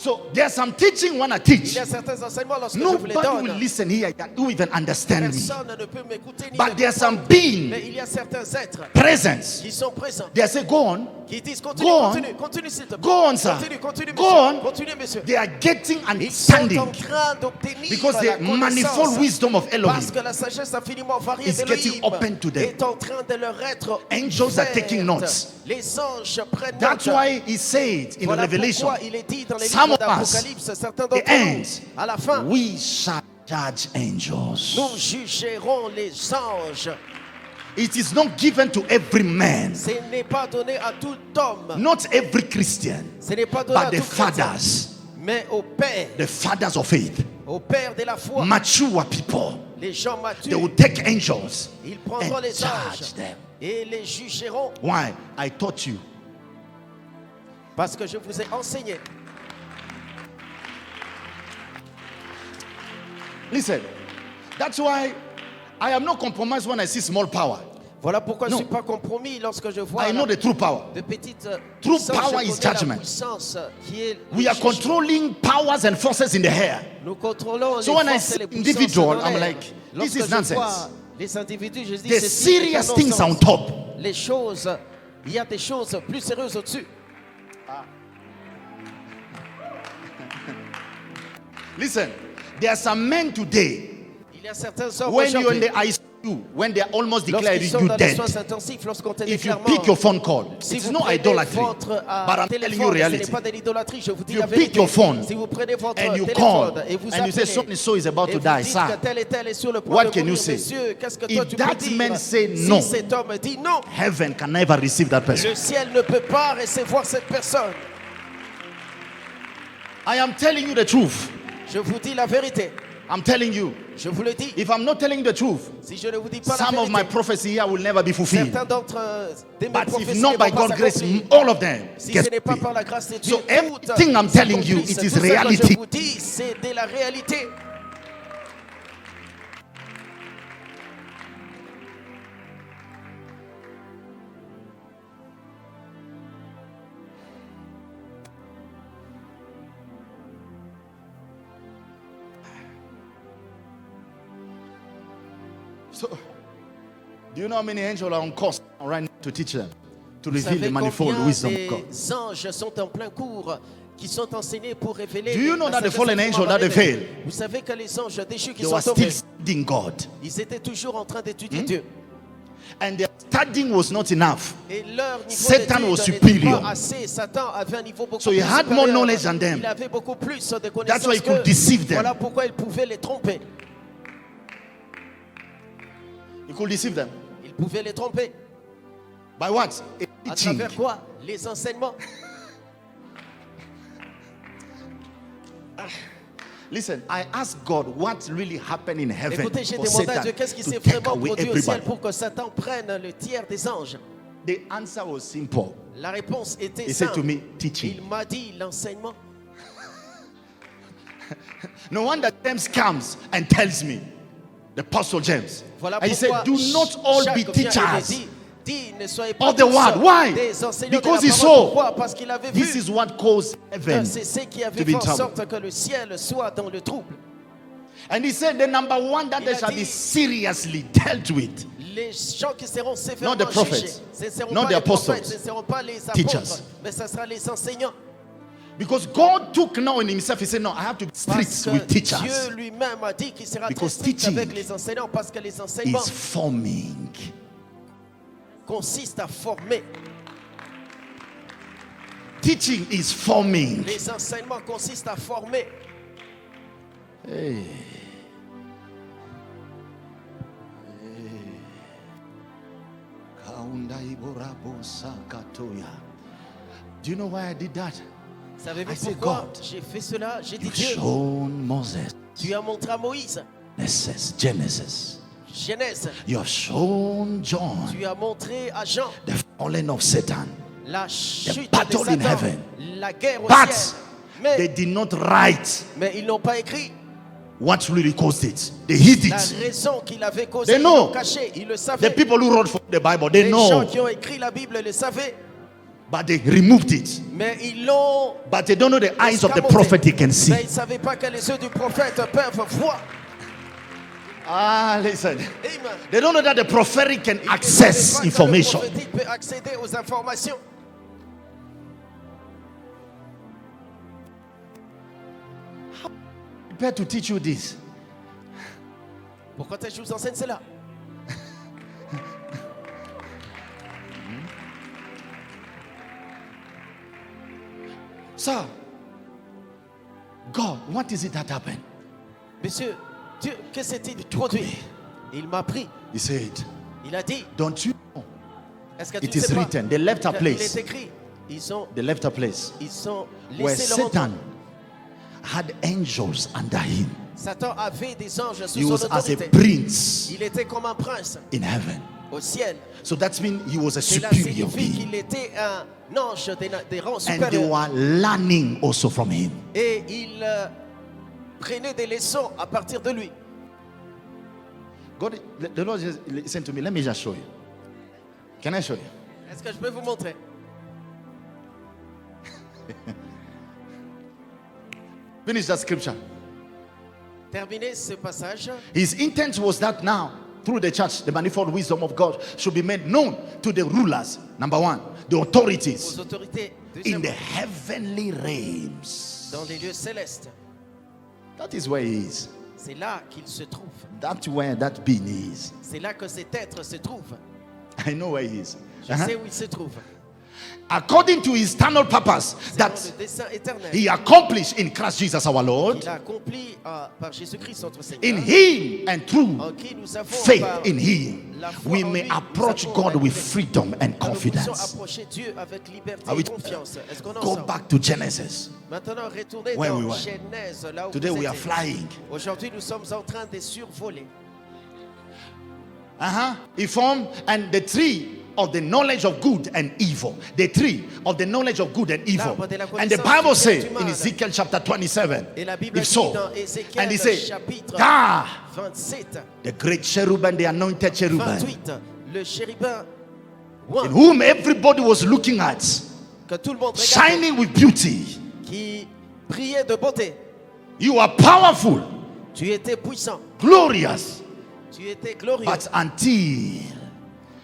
So there's some teaching when I Il teach. y a certains enseignements lorsque je vous les Nobody will donne. listen here who even understand me. Personne ne peut m'écouter ni But me there's some comprendre. being Mais il y a certains êtres presence. qui sont présents, They say, go on. qui disent continue, Go on. continue, continue s'il te plaît. Go on, sir. Continue, continue, Go monsieur. on. Continue, monsieur. They are getting Ils sont en understanding train d'obtenir because la the manifold connaissance. wisdom of Parce Elohim. que la sagesse infiniment variée is getting d'Elohim open to them. est en train de leur être Angels are ouverte. taking notes. Les anges prennent That's note. why he said in Voilà Revelation, pourquoi il est dit dans les some livres of us, d'Apocalypse, certains the d'entre nous, end, à la fin, we shall judge angels. nous jugerons les anges. It is not given to every man, Ce n'est pas donné à tout homme. not every Christian, Ce n'est pas donné but à the tout chrétien, fathers, mais au Père, the fathers of faith, au Père de la foi, mature people. les gens They matures, will take angels ils prendront and les charge anges them. et les jugeront Why? I taught you. parce que je vous ai enseigné. Listen, that's why I am not compromised when I see small power. Voilà pourquoi Non. je ne suis pas compromis lorsque je vois I know the true power. de petites True puissances. power Je is connais la judgment. puissance qui est le We are jugement. controlling powers and forces in the air. Nous contrôlons So les when I forces et see les puissances individual, dans I'm l'air. like, this Lorsque is je nonsense. vois les individus, je dis The ceci serious est un things are on non-sens. top. Les choses, il y a des choses plus sérieuses au-dessus. Listen, there are some men today, Il y a certains hommes when you're in aujourd'hui, the ICU, when they are almost declared lorsqu'ils sont you dans les dead, soins intensifs, lorsqu'on te if you déclare pick your mort, phone call, si it's vous no prenez idolatry, votre but I'm telling you téléphone, ce n'est reality. pas de l'idolâtrie, je vous dis You la pick vérité. your phone Si vous prenez votre and you téléphone call et vous and you say appelez so and so is about et to vous die, dites sir, que tel et tel est sur le point what de can you mourir, say? monsieur, qu'est-ce que toi If tu that peux dire? man say no, Si cet homme dit non, heaven can never receive that person. le ciel ne peut pas recevoir cette personne. I am telling you the truth. Je vous dis la vérité. I'm telling you. Je vous le dis. If I'm not telling the truth, Si je ne vous dis pas la some of my vérité, prophecy here will never be fulfilled. certains d'entre de mes But prophéties if ne not vont by pas God's grace, s'accomplir. all of them Si get ce n'est pas fulfilled. par la grâce de Dieu, So toutes everything I'm telling you, s'accomplissent. it is Tout ce que reality. je vous dis, c'est de la réalité. So Do you know how many angels are on course right now to teach them? To Vous reveal the savez manifold combien wisdom of God. des anges sont en plein cours qui sont enseignés pour révéler Do you know la that the sagesse fallen que angel Dieu m'a that they révélée. failed? Vous savez que les anges déchus qui They were sont still tombés, studying God. ils étaient toujours en train d'étudier Dieu. And their studying was not enough. Et leur niveau Satan was d'étude n'était superior. pas assez. Satan avait un niveau beaucoup So he plus had more supérieur. knowledge than them. Il avait beaucoup plus de That's connaissances why he could deceive them. Voilà pourquoi il pouvait les tromper. He could deceive them. Il pouvait les tromper. By what? A À teaching. travers quoi? Les enseignements. Listen, I asked God what really happened in heaven Écoutez, j'ai for demandé à Satan Dieu qu'est-ce qui to s'est take vraiment away produit au ciel everybody. pour que Satan prenne le tiers des anges. The answer was simple. La réponse était He said to simple. me, teaching. Il m'a dit l'enseignement. No wonder James comes and tells me, the Apostle James. Voilà And he said, pourquoi do not all Jacques be vient et me teachers dit, ne soyez pas of the tous word. Why? des enseignants Because de he la parole. saw Pourquoi? Parce qu'il avait this vu is what caused que heaven c'est ce qui to avait be fait in en trouble. sorte que le ciel soit dans le trouble. And he said, the number one that Il they a shall dit- be seriously dealt with. Les gens qui seront sévèrement Not the prophets. jugés, ce ne seront Not pas the les apostles. prophètes, ce ne seront pas les Teachers. apôtres, mais ce sera les enseignants. Because God took now in himself, he said, no, I have to be strict Parce with que teachers. Dieu lui-même a dit qu'il sera très Because strict teaching avec les enseignants, parce que les enseignements Is forming. consistent à former. Teaching is forming. Les enseignements consistent à former. Hey. Do you know why I did that? Savez-vous I say, pourquoi God, j'ai fait cela? J'ai dit, You've Dieu, shown Moses, tu as montré à Moïse, Genesis. Genèse, You have shown John tu as montré à Jean the falling of Satan. la chute battle de in Satan, heaven. la guerre au But ciel. they did not write Mais ils n'ont pas écrit what really caused it. They hid la it. raison qu'il avait causé. They Ils know. l'ont caché, ils le The savaient. people who wrote for the Bible, they Les gens know, qui ont écrit la Bible le savaient, but they removed it. mais ils l'ont But they don't know the eyes of the escamoté. prophet can see. Mais ils ne savaient pas que les yeux du prophète peuvent voir. Ah, listen. Amen. They don't know that the prophetic can Ils ne savaient access pas que le information. prophétique peut accéder aux informations. Prepare to teach you this. Pourquoi est-ce que je vous enseigne cela? Sir, God, what is it that happened? Monsieur, Dieu, que s'est-il produit? Il m'a pris. He said, Il a dit, don't you know? est-ce que tu It ne is sais pas? written. They left a Il place. est écrit. Ils ont Where laissé leur endroit. Satan had angels under him. Satan avait des anges sous He son was as a autorité. prince Il était comme un prince in heaven. au ciel. So that means he was a Cela superior signifie being. qu'il était un ange des rangs And they supérieurs. were learning also from him. Et il prenait des leçons à partir de lui. God, the Lord just listened to me. Let me just show you. Can I show you? Est-ce que je peux vous montrer? Finish that scripture. Terminer ce passage. His intent was that now, through the church, the manifold wisdom of God should be made known to the rulers. Number one, the Aux authorities autorités. in the Deuxièmement, heavenly realms. dans les lieux célestes. That is where he is. C'est là qu'il se trouve. That's where that being is. C'est là que cet être se trouve. I know where he is. Je sais où il se trouve. According to his eternal purpose C'est dans that le dessein éternel he accomplished in Christ Jesus our Lord, qu'il a accompli par Jésus-Christ notre in Seigneur, him and through en qui nous avons faith par in him, la foi we en may lui, nous approach avons God la with liberté. freedom and Nous puissions confidence. approcher Dieu avec liberté Are we- et confiance. Est-ce qu'on est Go ensemble? back to Genesis. Maintenant, retournez Where dans we were. Genèse, là où Today vous we are étiez. flying. Aujourd'hui, nous sommes en train de survoler. He formed, and the tree of the knowledge of good and evil. The tree of the knowledge of good and evil. L'arbre de la And the connaissance Bible du bien says et du in mal. Ezekiel chapter 27, Et la Bible if dit so, dans Ézéchiel and he said, chapitre ah, 27, the great cherubim, the anointed cherubim, 28, le chérubin oint, in whom everybody was looking at, que tout le monde regarde, shining with beauty. qui brillait de beauté. You are powerful, Tu étais puissant, glorious, tu étais glorieux. but until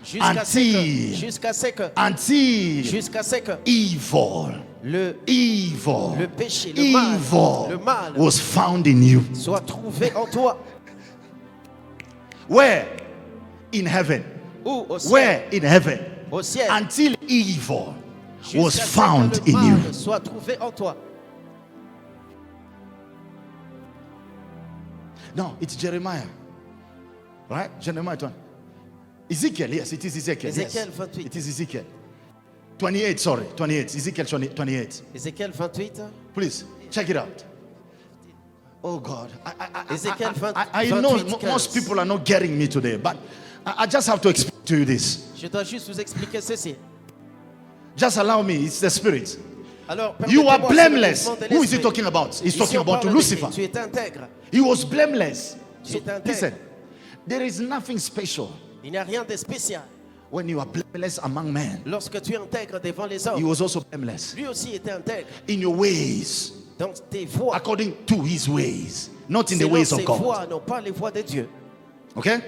Jusqu'à ce que, jusqu'à ce que, until jusqu'à ce que evil, le evil, péché, le mal was found in you. soit trouvé en toi. Where? In heaven. Ou au ciel. Where? In heaven. Au ciel. Until evil was Jusqu'à ce found que le in you. mal soit trouvé en toi. No, it's Jeremiah. Right? Jeremiah 20. Ezekiel, yes, it is Ezekiel. Ezekiel Yes. 28. It is Ezekiel. 28, sorry, 28. Ezekiel 28. Ézéchiel 28. Please, check it out. Oh God. Ezekiel I know 28, most 15. people are not getting me today, but I just have to explain to you this. Je dois juste vous expliquer ceci. Just allow me, it's the spirit. Alors, You are permettez-moi, blameless. c'est le mouvement de Who is he l'esprit. talking about? He's Ici, talking on about parle de Lucifer. qui? Tu es intègre. He was blameless. Tu So, es intègre. listen, there is nothing special Il n'y a rien de spécial. when you are blameless among men. Lorsque tu es intègre devant les He hommes, was also blameless lui aussi était intègre in your ways, dans tes voies. according to his ways, not in the Selon ways of ses God. voies, non pas les voies de Dieu. Okay?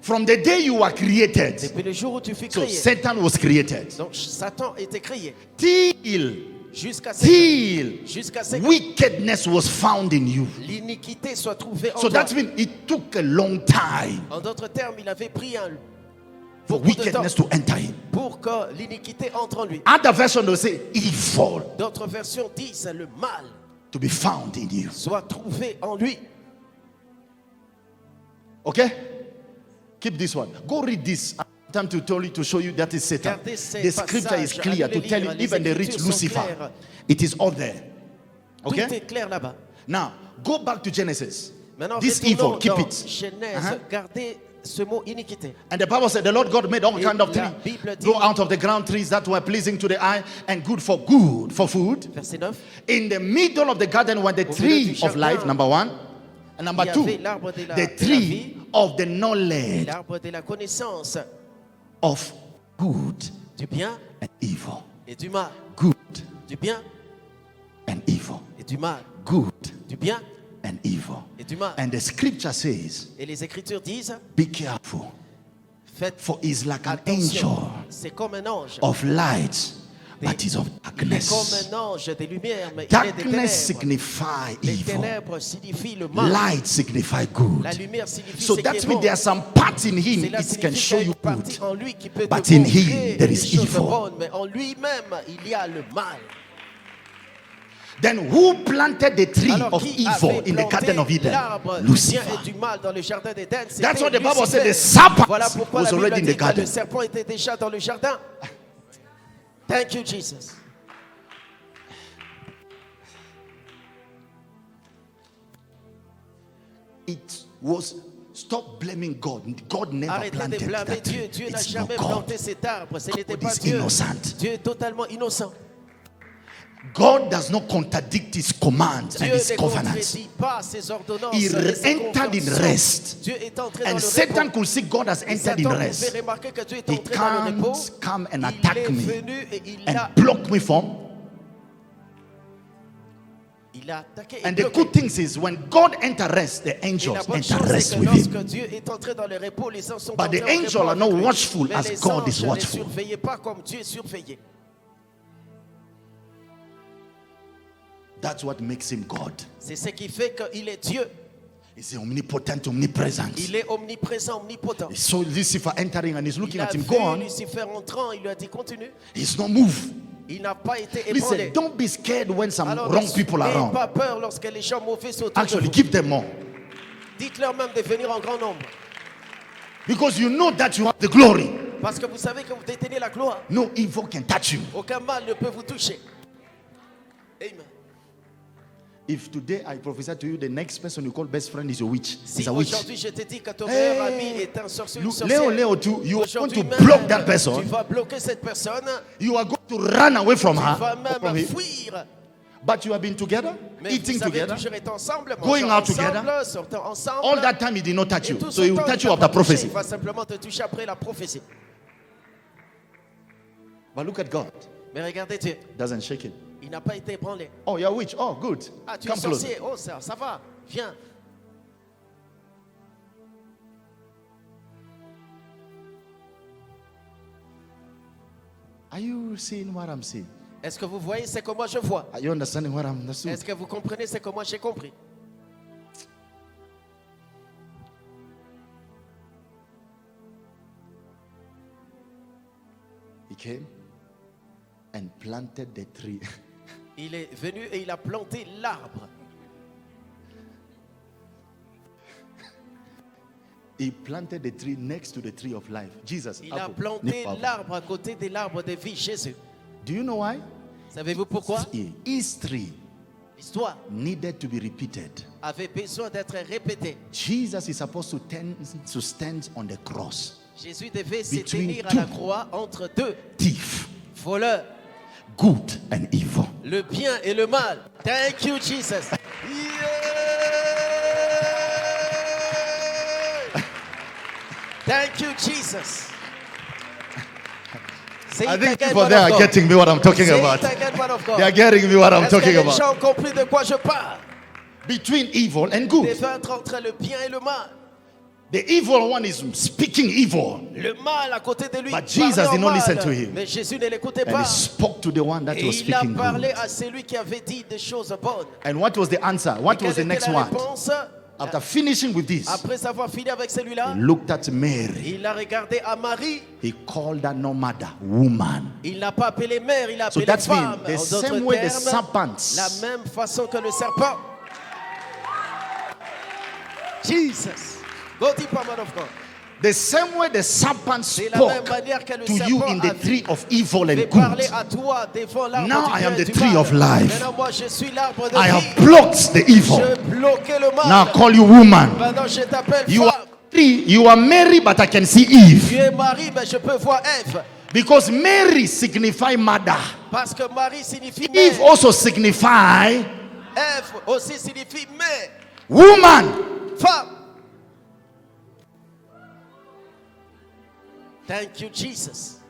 From the day you were created, Depuis le jour où tu fus so créé, Satan was created, donc Satan était créé. till Jusqu'à ce que till ce que wickedness was found in you. l'iniquité soit trouvée en So toi. that means it took a long time En d'autres termes, il avait pris for beaucoup de temps wickedness to enter in. pour que l'iniquité entre en lui. Other version will say evil D'autres versions disent le mal to be found in you. soit trouvé en lui. Okay? Keep this one. Go read this. I have time to tell you to show you that is Satan. Gardez ces The scripture is passages, clear allez to les tell lire, you les even the rich Écritures sont Lucifer. claires. It is all there. Tout Okay? est clair là-bas. Now go back to Genesis. Maintenant, This evil, retournons keep dans it. Genèse, Uh-huh. gardez ce mot iniquité. And the Bible said the Lord God made all Et kind of la trees Bible dit- grow out of the ground, trees that were pleasing to the eye and good for food. Verset 9. In the middle of the garden were the Au milieu tree du of jardin, life, number one. And number il y two, avait l'arbre de la- the de la tree vie. of the knowledge L'arbre de la connaissance of good du bien and evil. et du mal. Good Du bien and evil. et du mal. Good Du bien and evil. et du mal. And the scripture says, Et les Écritures disent, be careful, faites for he's like an attention. angel C'est comme un ange. of light, but is of Il est darkness. comme un ange des lumières, mais il est des Darkness ténèbres. signify Les evil. ténèbres signifient le mal. Light signify good. La lumière signifie So ce qui that est means bon. there are some parts in him Cela it can signifie show qu'il y a you une partie good. en lui qui peut But te in montrer him there des is choses evil. bonnes, mais en lui-même, il y a le mal. Then who planted the tree Alors, of qui evil avait in the planté Garden of Eden? l'arbre du bien Lucifer. et du mal dans le jardin d'Éden? C'était That's what the Bible Lucifer. said, the serpent Voilà pourquoi was la Bible already in dit the que garden. le serpent était déjà dans le jardin. Thank you, Jesus. It was stop blaming God. God never Arrêtez de planted blâmer that Dieu. tree. Dieu n'a It's not jamais God. planté cet arbre. Ce n'était God pas is Dieu. innocent. Dieu est totalement innocent. God does not contradict his commands and Dieu his ne covenants. contredit pas ses ordonnances. He et ses entered in conventions. rest. Dieu est entré dans And le Satan repos. could see God has Et entered in Satan pouvait rest. remarquer que Dieu est He entré dans le repos. can't come and Il attack est me venu et il and a block me from. Il a attaqué et And the bloqué. good thing is when God enter rest, the Et la angels bonne enter chose, c'est rest que with lorsque him. Dieu est entré dans le repos, les anges sont But the entrés en angels repos are not avec lui. watchful Mais as les God is anges ne watchful. surveillaient pas comme Dieu surveillait. That's what makes him God. C'est ce qui fait qu'il est Dieu. He's omnipotent, omnipresent. Il est omniprésent, omnipotent. So Lucifer entering and he's looking Il a at him. vu Go on. Lucifer entrant, il lui a dit continue. He's not moved. Il n'a pas été ébranlé. Listen, don't be scared when some Alors, wrong people n'ayez are pas around. peur lorsque les gens mauvais sont autour de Actually, vous. give them more. Dites-leur même de venir en grand nombre. Because you know that you have the glory. Parce que vous savez que vous détenez la gloire. No evil can touch you. Aucun mal ne peut vous toucher. Amen. If today I prophesy to you, the next person you call best friend is a witch. Si It's a witch. aujourd'hui je te dis que ton Hey. meilleur ami est un sorcier, une Leo, sorcière, too, you are going aujourd'hui to même, block that tu person. vas bloquer cette personne, You are going to run away from tu vas her. From même him. fuir. But you have been together, Mais eating vous avez together. toujours été ensemble, Going mangeant out together. ensemble, sortant ensemble. All that time he did not touch Et you. tout So ce he will temps, touch il you va after pas toucher, prophecy. il va simplement te toucher après la prophétie. But look at God. Mais regardez Dieu, Doesn't shake him. il n'a pas été ébranlé. Oh, you're a witch. Oh, good. Ah, tu es Come close. sorcier. Oh, ça va. Viens. Are you seeing what I'm seeing? Est-ce que vous voyez ce que moi je vois? Are you understanding what I'm understanding? Est-ce que vous comprenez ce que moi j'ai compris? He came and planted the tree. Il est venu et il a planté l'arbre. He planted the tree next to the tree of life. Jesus. Il a Apple. planté Apple. l'arbre à côté de l'arbre de vie, Jésus. Do you know why? Savez-vous pourquoi? History L'histoire needed to be repeated. avait besoin d'être répétée. Jesus is supposed to stand on the cross. Jésus devait se Between tenir à la two. croix entre deux Thief, voleurs, good and evil. le bien et le mal. Thank you, Jesus. Yeah! Thank you, Jesus. Say I it think again, people man there of are God. getting me what I'm talking Say about. it again, man of God. They are getting me what I'm Est-ce que talking les about. gens ont compris de quoi je parle? Between evil and Des good. fêtes entre le bien et le mal. The evil one is speaking evil. Le mal à côté de lui But Jesus parlait en did not mal. listen to him. Mais Jésus ne l'écoutait And pas. he spoke to the one that Et was il a speaking parlé good. à celui qui avait dit des choses bonnes. And what was the answer? What Quelle was the était next la one? réponse? After finishing with this, Après avoir fini avec celui-là, he looked at Mary. il a regardé à Marie. He called her no mother, woman. Il n'a pas appelé mère, il a So appelé that's femme. mean the En same d'autres way the termes, serpents. la même façon que le serpent. Jesus. Go deeper, man of God. The same way the serpent C'est la même spoke manière que le to you serpent in a the tree of evil fait and parler good. à toi devant l'arbre Now du I bien am et the du tree mal. of life. Maintenant, moi, je suis l'arbre de I vie. have blocked the evil. Je bloquais le mal. Now I call you woman. Maintenant, je t'appelle You femme. are tree, you are Mary, but I can see Eve. Tu es Marie, mais je peux voir Ève. Because Mary signify mother. Parce que Marie signifie Eve mère. also signify Ève aussi signifie mère. woman. Femme. Thank you, Jesus.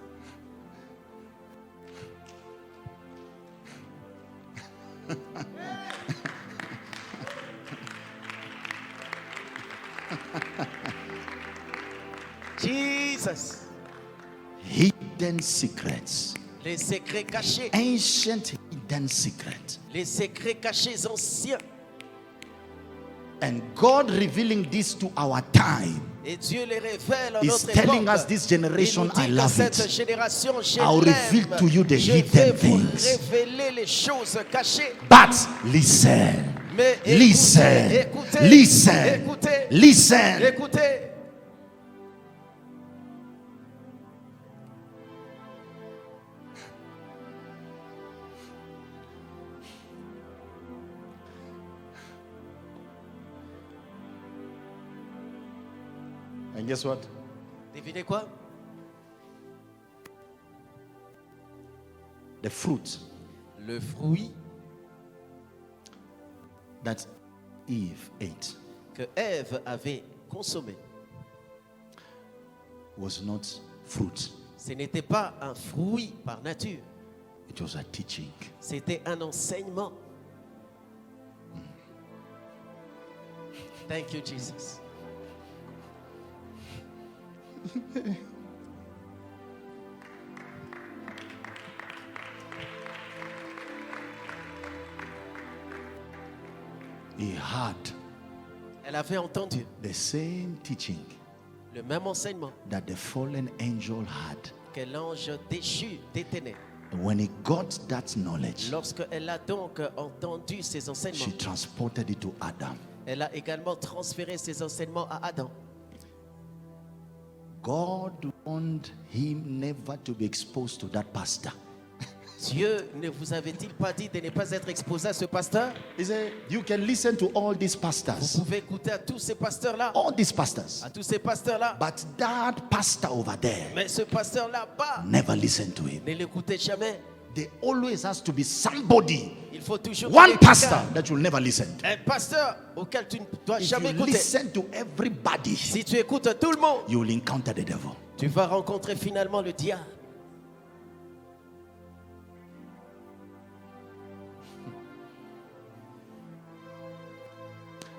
Jesus. Hidden secrets. Les secrets cachés. Ancient hidden secrets. Les secrets cachés anciens. And God revealing this to our time. Et Dieu les révèle en He's notre telling époque. us this Il nous generation, dit I que love cette it. génération, je I'll l'aime. reveal to you the Je vais hidden vous things. révéler les choses cachées. But listen, Mais listen, écoutez, listen, écoutez, listen. écoutez. And guess what? Devinez quoi? The fruit Le fruit that Eve ate que Ève avait consommé, was not fruit. ce n'était pas un fruit par nature, It was a teaching. c'était un enseignement. Thank you, Jesus. He had Elle avait entendu the same teaching le même enseignement that the fallen angel had. que l'ange déchu détenait. And when he got that knowledge, Lorsque elle a donc entendu ces she enseignements, transported it to Adam. elle a également transféré ces enseignements à Adam. God wanted him never to be exposed to that pastor. Dieu ne vous avait-il pas dit de ne pas être exposé à ce pasteur? He said, you can listen to all these Vous pastors, pouvez écouter à tous ces pasteurs-là, all these pastors. à tous ces pasteurs-là, But that pastor over there, mais ce pasteur là-bas, never listen to him. ne l'écoutez jamais. There always has to be somebody, Il faut toujours one qu'il y ait quelqu'un, pastor that you'll never listen to. un pasteur auquel tu ne dois If jamais you écouter. listen to everybody, Si tu écoutes tout le monde, you will encounter the devil. tu vas rencontrer finalement le diable.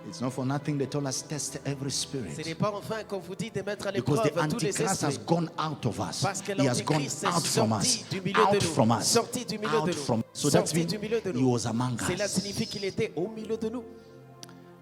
It's not for nothing they told us test every Ce spirit. n'est pas enfin qu'on vous dit de mettre à Because l'épreuve the tous les Antichrist has esprits. gone out of us. Parce que He has gone l'Antichrist est out from us. sorti du milieu Out de from nous. us. Sorti du milieu Out de nous. from. So that Sorti means du milieu de he nous. was among Cela us. signifie qu'il était au milieu de nous.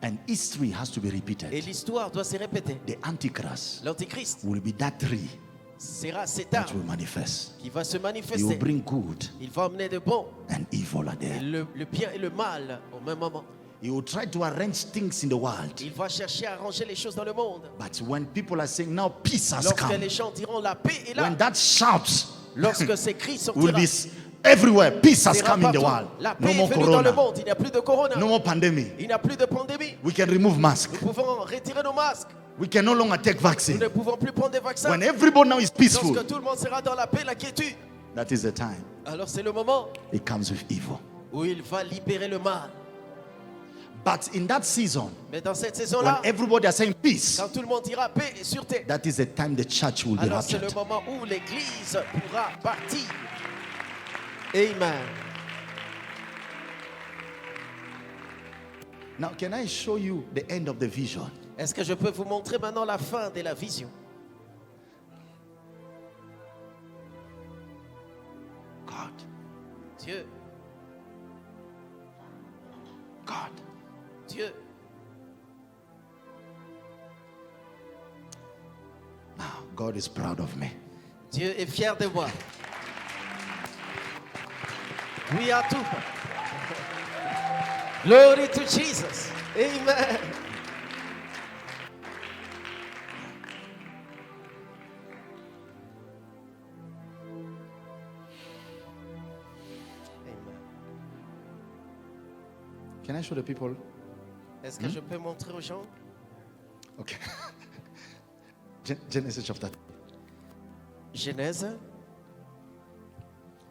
And history has to be Et repeated. l'histoire doit se répéter. The Antichrist L'Antichrist will be that tree sera cet that arbre will manifest. qui va se He will manifester. bring good Il va emmener de bon. and evil are Et there. le bien et le mal au même moment. He will try to arrange things in the world. Il va chercher à arranger les choses dans le monde. But when people are saying now peace has Lorsque come, les gens diront la paix est là. when that shout Lorsque ces cris will sortiront. be everywhere, peace has sera come in the partout. world. La paix No est more venue dans le corona. monde. Il n'y a plus de corona. No more pandemic. Il n'y a plus de pandémie. We can remove masks. Nous pouvons retirer nos masques. We can no longer take Nous vaccine. ne pouvons plus prendre des vaccins. When everybody now is peaceful, Lorsque tout le monde sera dans la paix, la quiétude, that is the time alors c'est le moment it comes with evil. où il va libérer le mal. But in that season, Mais dans cette when saison-là, everybody are saying peace, quand tout le monde dira paix et sûreté, that is the time the church will be alors c'est raptured. le moment où l'Église pourra partir. Amen. Now, can I show you the end of the vision? Est-ce que je peux vous montrer maintenant la fin de la vision? God, Dieu, God. Dieu. Now, God is proud of me. Dieu est fier de moi. We are tout. Glory to Jesus. Amen. Amen. Can I show the people? Est-ce que je peux montrer aux gens? Okay. Genesis chapter. Genèse.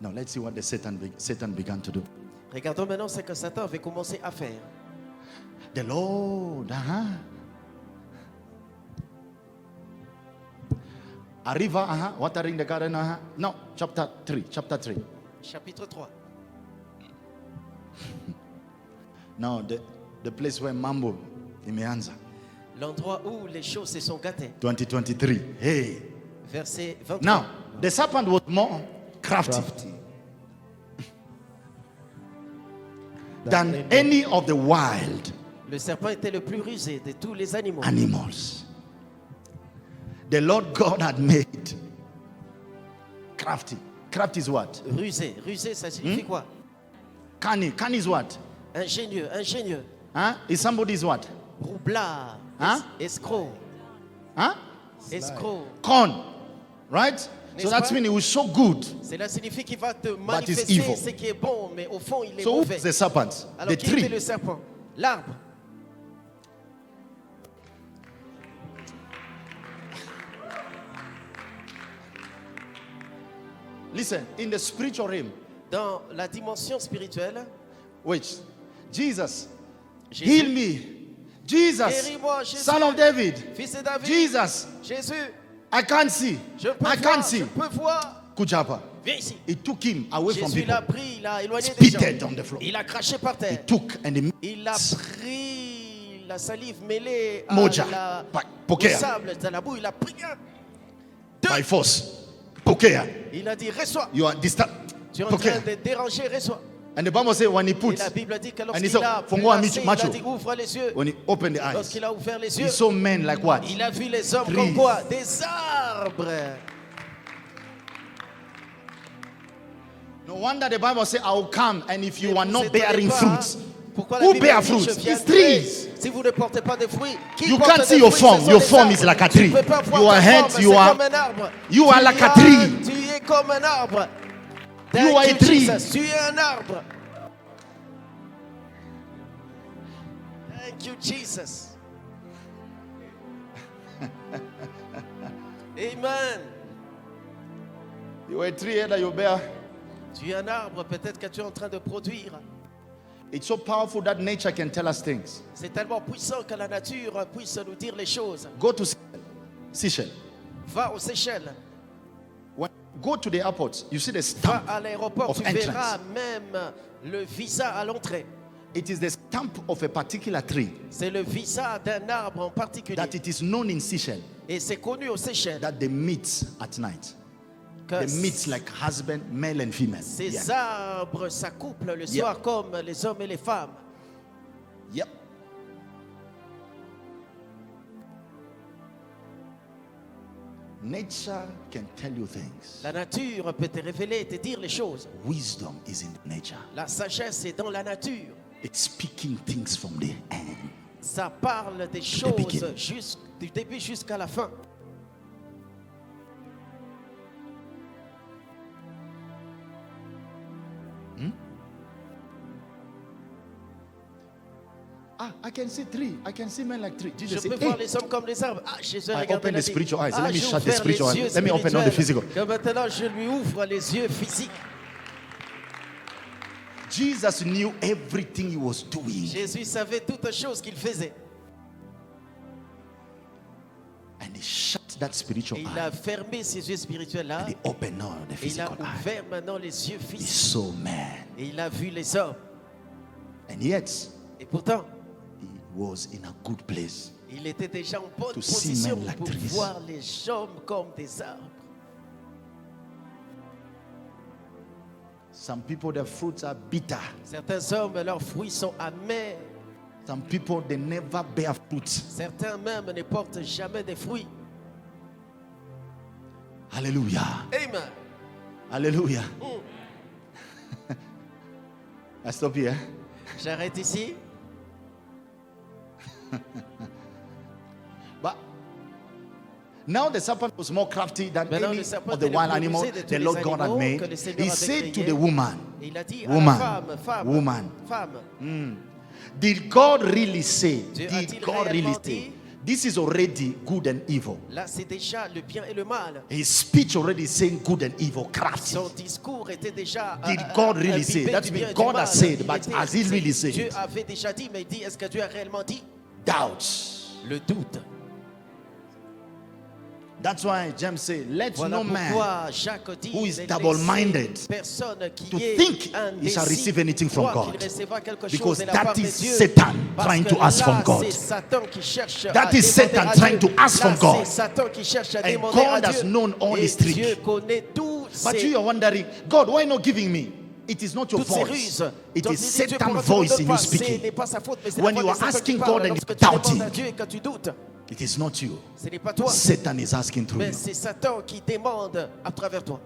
Now, let's see what the Satan began to do. Regardons maintenant ce que Satan avait commencé à faire. The Lord, a river, watering the garden, No, chapter 3. Chapitre 3. Now, the place where mambo imeanza. L'endroit où les choses se sont gâtées. 2023. Hey. Verset 23. Now, the serpent was more crafty than any of the wild Le serpent était le plus rusé de tous les animaux. animals the Lord God had made. Crafty. Crafty is what? Rusé. Rusé, ça signifie quoi? Cunning. Cunning is what? Ingénieux. Ingénieux. Is somebody is what? Roublard. Hein? Escroc. Huh? Escroc. Con. Right? So N'est-ce that pas? means it will show good. Cela signifie qu'il va te it's manifester evil. ce qui est bon, mais au fond, il est So who mauvais. is the serpent? Alors, The qui était le tree. serpent? L'arbre. Listen, in the spiritual realm, Dans la dimension spirituelle, which Jesus, Jésus, heal me. Jesus, Guéris-moi, Jésus. son of David. fils de David, Jesus, Jésus, I can't see. je peux I voir, can't je see. peux voir. Kujapa. Viens ici. He took him away from Jésus people. l'a pris, il a éloigné des gens. Spitted on the floor. Il a craché par He terre. took and he Il a pris la salive mêlée à Moja. au Pokea. sable de la boue. Il a pris un. by force. Pokea. Il a dit, reçois. You are disturbed. Tu es en train Pokea. de déranger, reçois. And the Bible says when he Et puts, la Bible dit que And he lorsqu'il said, a Fungua placé, il macho. a dit, ouvre les yeux. when he opened the eyes, Lorsqu'il a ouvert les yeux, he saw men like what? il a vu les hommes Trees. comme quoi? Des arbres. No wonder the Bible says, I will come, and if you Ne are vous not étonnez bearing pas, fruits, pourquoi la who Bible bear dit, fruits? je It's viendrai. trees. Si vous ne portez pas de fruits, qui You porte can't des see your fruits, form. ce sont Your des form arbres. is like a Tu tree. peux pas voir Your ta hands, forme, you c'est are- comme un arbre. you are Tu like a as- tree. Tu es comme un arbre. You are a Thank you, tree. Jesus. Tu es un arbre. Thank you, Jesus. Amen. You are a tree that you bear. Tu es un arbre, peut-être que tu es en train de produire. It's so powerful that nature can tell us things. C'est tellement puissant que la nature puisse nous dire les choses. Go to Seychelles. Va aux Seychelles, Go to the airport. You see the va stamp à l'aéroport, of tu verras entrance. même le visa à l'entrée. It is the stamp of a particular tree C'est le visa d'un arbre en particulier. that it is known in Seychelles Et c'est connu aux Seychelles that they meet at night. que They meet like husband, male and female. ces Yeah. arbres s'accouplent le Yeah. soir comme les hommes et les femmes. Yep. Nature can tell you things. La nature peut te révéler et te dire les choses. Wisdom is in nature. La sagesse est dans la nature. It's speaking things from the end. Ça parle des beginning. choses du début jusqu'à la fin. I can see tree. I can see men like tree. Je Jesus peux said, voir hey, les hommes comme les arbres. Ah, Jésus I regarde open la the vie. spiritual eyes. Ah, Let me j'ai shut the ouvert spiritual les eyes. yeux Let me open all the spirituels. physical. Que maintenant, je lui ouvre les yeux physiques. Jesus knew everything he was doing. Jésus savait toutes choses qu'il faisait. And he shut that spiritual Et il eye. a fermé ses yeux spirituels-là. And he opened all the Et il a physical eye. ouvert maintenant les yeux He physiques. saw man. Et il a vu les hommes. And yet, Et pourtant, he was in a good place. il était déjà en bonne To see position men like pour trees. voir les hommes comme des arbres. Some people, their fruits are bitter. Certains hommes, leurs fruits sont amers. Some people, they never bear fruit. Certains même ne portent jamais des fruits. Hallelujah. Amen. Hallelujah. I stop here. J'arrête ici. But now the serpent was more crafty than Maintenant, any le serpent of the était wild plus animal rusé de tous the les Lord God had animaux made. que le Seigneur He avait said to créés. the woman, Et il a dit à Woman. la femme, Woman. femme, did God really say? Dieu Did a-t-il God really réellement say? dit? This is already good and evil. là c'est déjà le bien et le mal. His speech already saying good and evil, crafty. Son discours était déjà Did God really say? imbibé That du means bien et du God mal. has said, Il but était- has he really said Dieu it? avait déjà dit, mais il dit, est-ce que Dieu a réellement dit? Doubts. Le doute. That's why James said, let Voilà no man pourquoi Jacques dit, who is ne double-minded laissez personne qui to est think he shall indécis receive anything from croit qu'il God. recevra quelque chose Because de la that part de is Dieu. Satan Parce trying que to ask là, from God. c'est Satan qui cherche That à is demander Satan à trying Dieu. to ask Là, from God. c'est Satan qui cherche à And demander God à has Dieu. known all Et his tricks. Dieu connaît tous But ces you are wondering, God, why not giving me? It is not your toutes ces voice. ruses. It Donc, is il dit, Dieu, Satan's pourquoi tu ne voice donnes in pas? you Ce speaking. n'est pas sa faute, mais c'est When la you voix de are Satan qui asking parle. God and Lorsque you're tu demandes doubting. à Dieu et que tu doutes, It is not you. ce n'est pas toi, Satan is asking through mais you. c'est Satan qui demande à travers toi.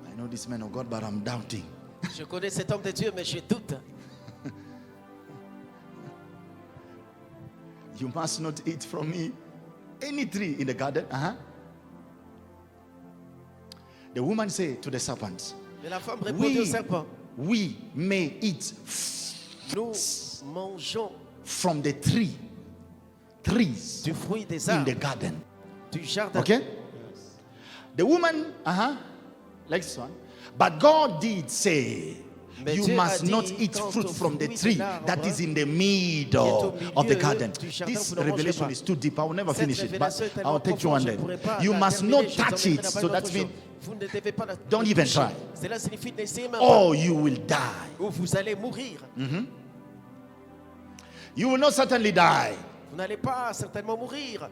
I know this man of God, but I'm doubting. Je connais cet homme de Dieu, mais je doute. You must not eat from me any tree in the garden. The woman said to the serpent, Mais la femme répondit au serpent, we may eat nous mangeons from the trees du fruit des in the arbres garden. du jardin. Okay? The woman, like this one. But God did say, Mais you Dieu must a dit, not eat quant fruit au from the fruit de tree l'arbre that is in the qui est middle au of the milieu garden. du jardin, This vous ne mangez revelation pas. is too deep. I will never Cette finish it, but révélation est tellement I'll take you one profonde, je day. ne pourrai pas You la must terminer, not je touch t'emmènerai it. là-bas So une that autre means chose. Vous ne devez pas la don't even toucher. try. Cela signifie n'essayez même pas. or you will die. Ou vous allez mourir. You will not certainly die. Vous n'allez pas certainement mourir.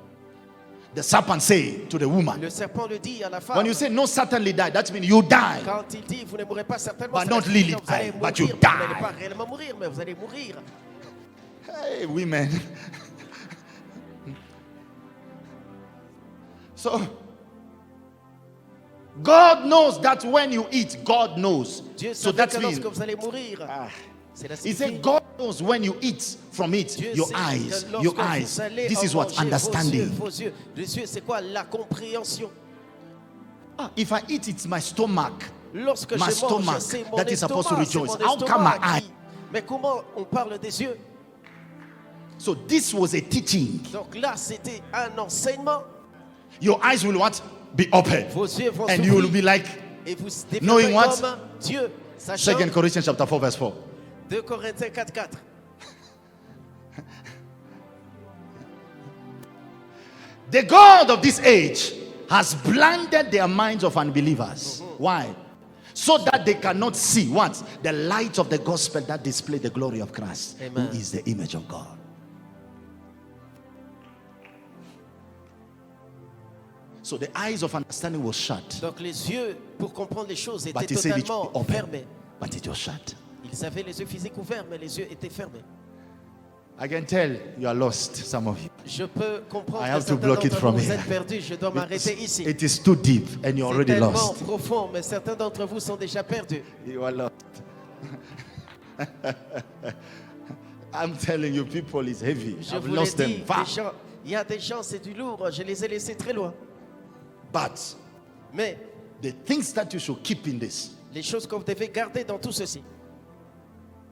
The serpent said to the woman. Le serpent le dit à la femme. When you say no certainly die, that means you die. Quand il dit vous ne mourrez pas certainement, But ça not veut dire really vous allez die, mourir, but you mais vous n'allez die. pas réellement mourir, mais vous allez mourir. Hey, women. So, God knows that when you eat, God knows. Dieu So savait that que means, lorsque vous allez mourir, c'est la He said, signifie. God knows when you eat from it, Dieu your sait eyes, que your lorsque eyes. vous allez This en is what manger, understanding. Vos yeux, les yeux, c'est quoi la compréhension? If I eat, it's my stomach. Lorsque My je mange, stomach c'est mon that is supposed to estomac, c'est rejoice. mon How come estomac my eye? qui- Mais comment on parle des yeux? So this was a teaching. Donc là, c'était un enseignement. Your eyes will what? Be open. Vos yeux vont And you will be s'ouvrir like et vous knowing développerez what? comme Dieu, sachant 2 Corinthians chapter 4 verse 4. 2 Corinthiens 4:4. The God of this age has blinded their minds of unbelievers. Why? So that they cannot see what? The light of the gospel that display the glory of Christ, Amen. who is the image of God. So the eyes of understanding was shut, Donc les yeux pour comprendre les choses étaient but he said it totalement should be open, fermés. but it was shut. Ils avaient les yeux physiques ouverts, mais les yeux étaient fermés. I can tell you are lost, some of you. Je peux comprendre I que have to certains block it d'entre from vous, vous here. êtes perdus. Je dois m'arrêter ici. It is too deep and you're C'est already tellement lost. profond, mais certains d'entre vous sont déjà perdus. You are lost. I'm telling you, people, it's heavy. Je I've vous l'ai lost them dit, far. il y a des gens, c'est du lourd. Je les ai laissés très loin. But Mais the things that you should keep in this. les choses que vous devez garder dans tout ceci,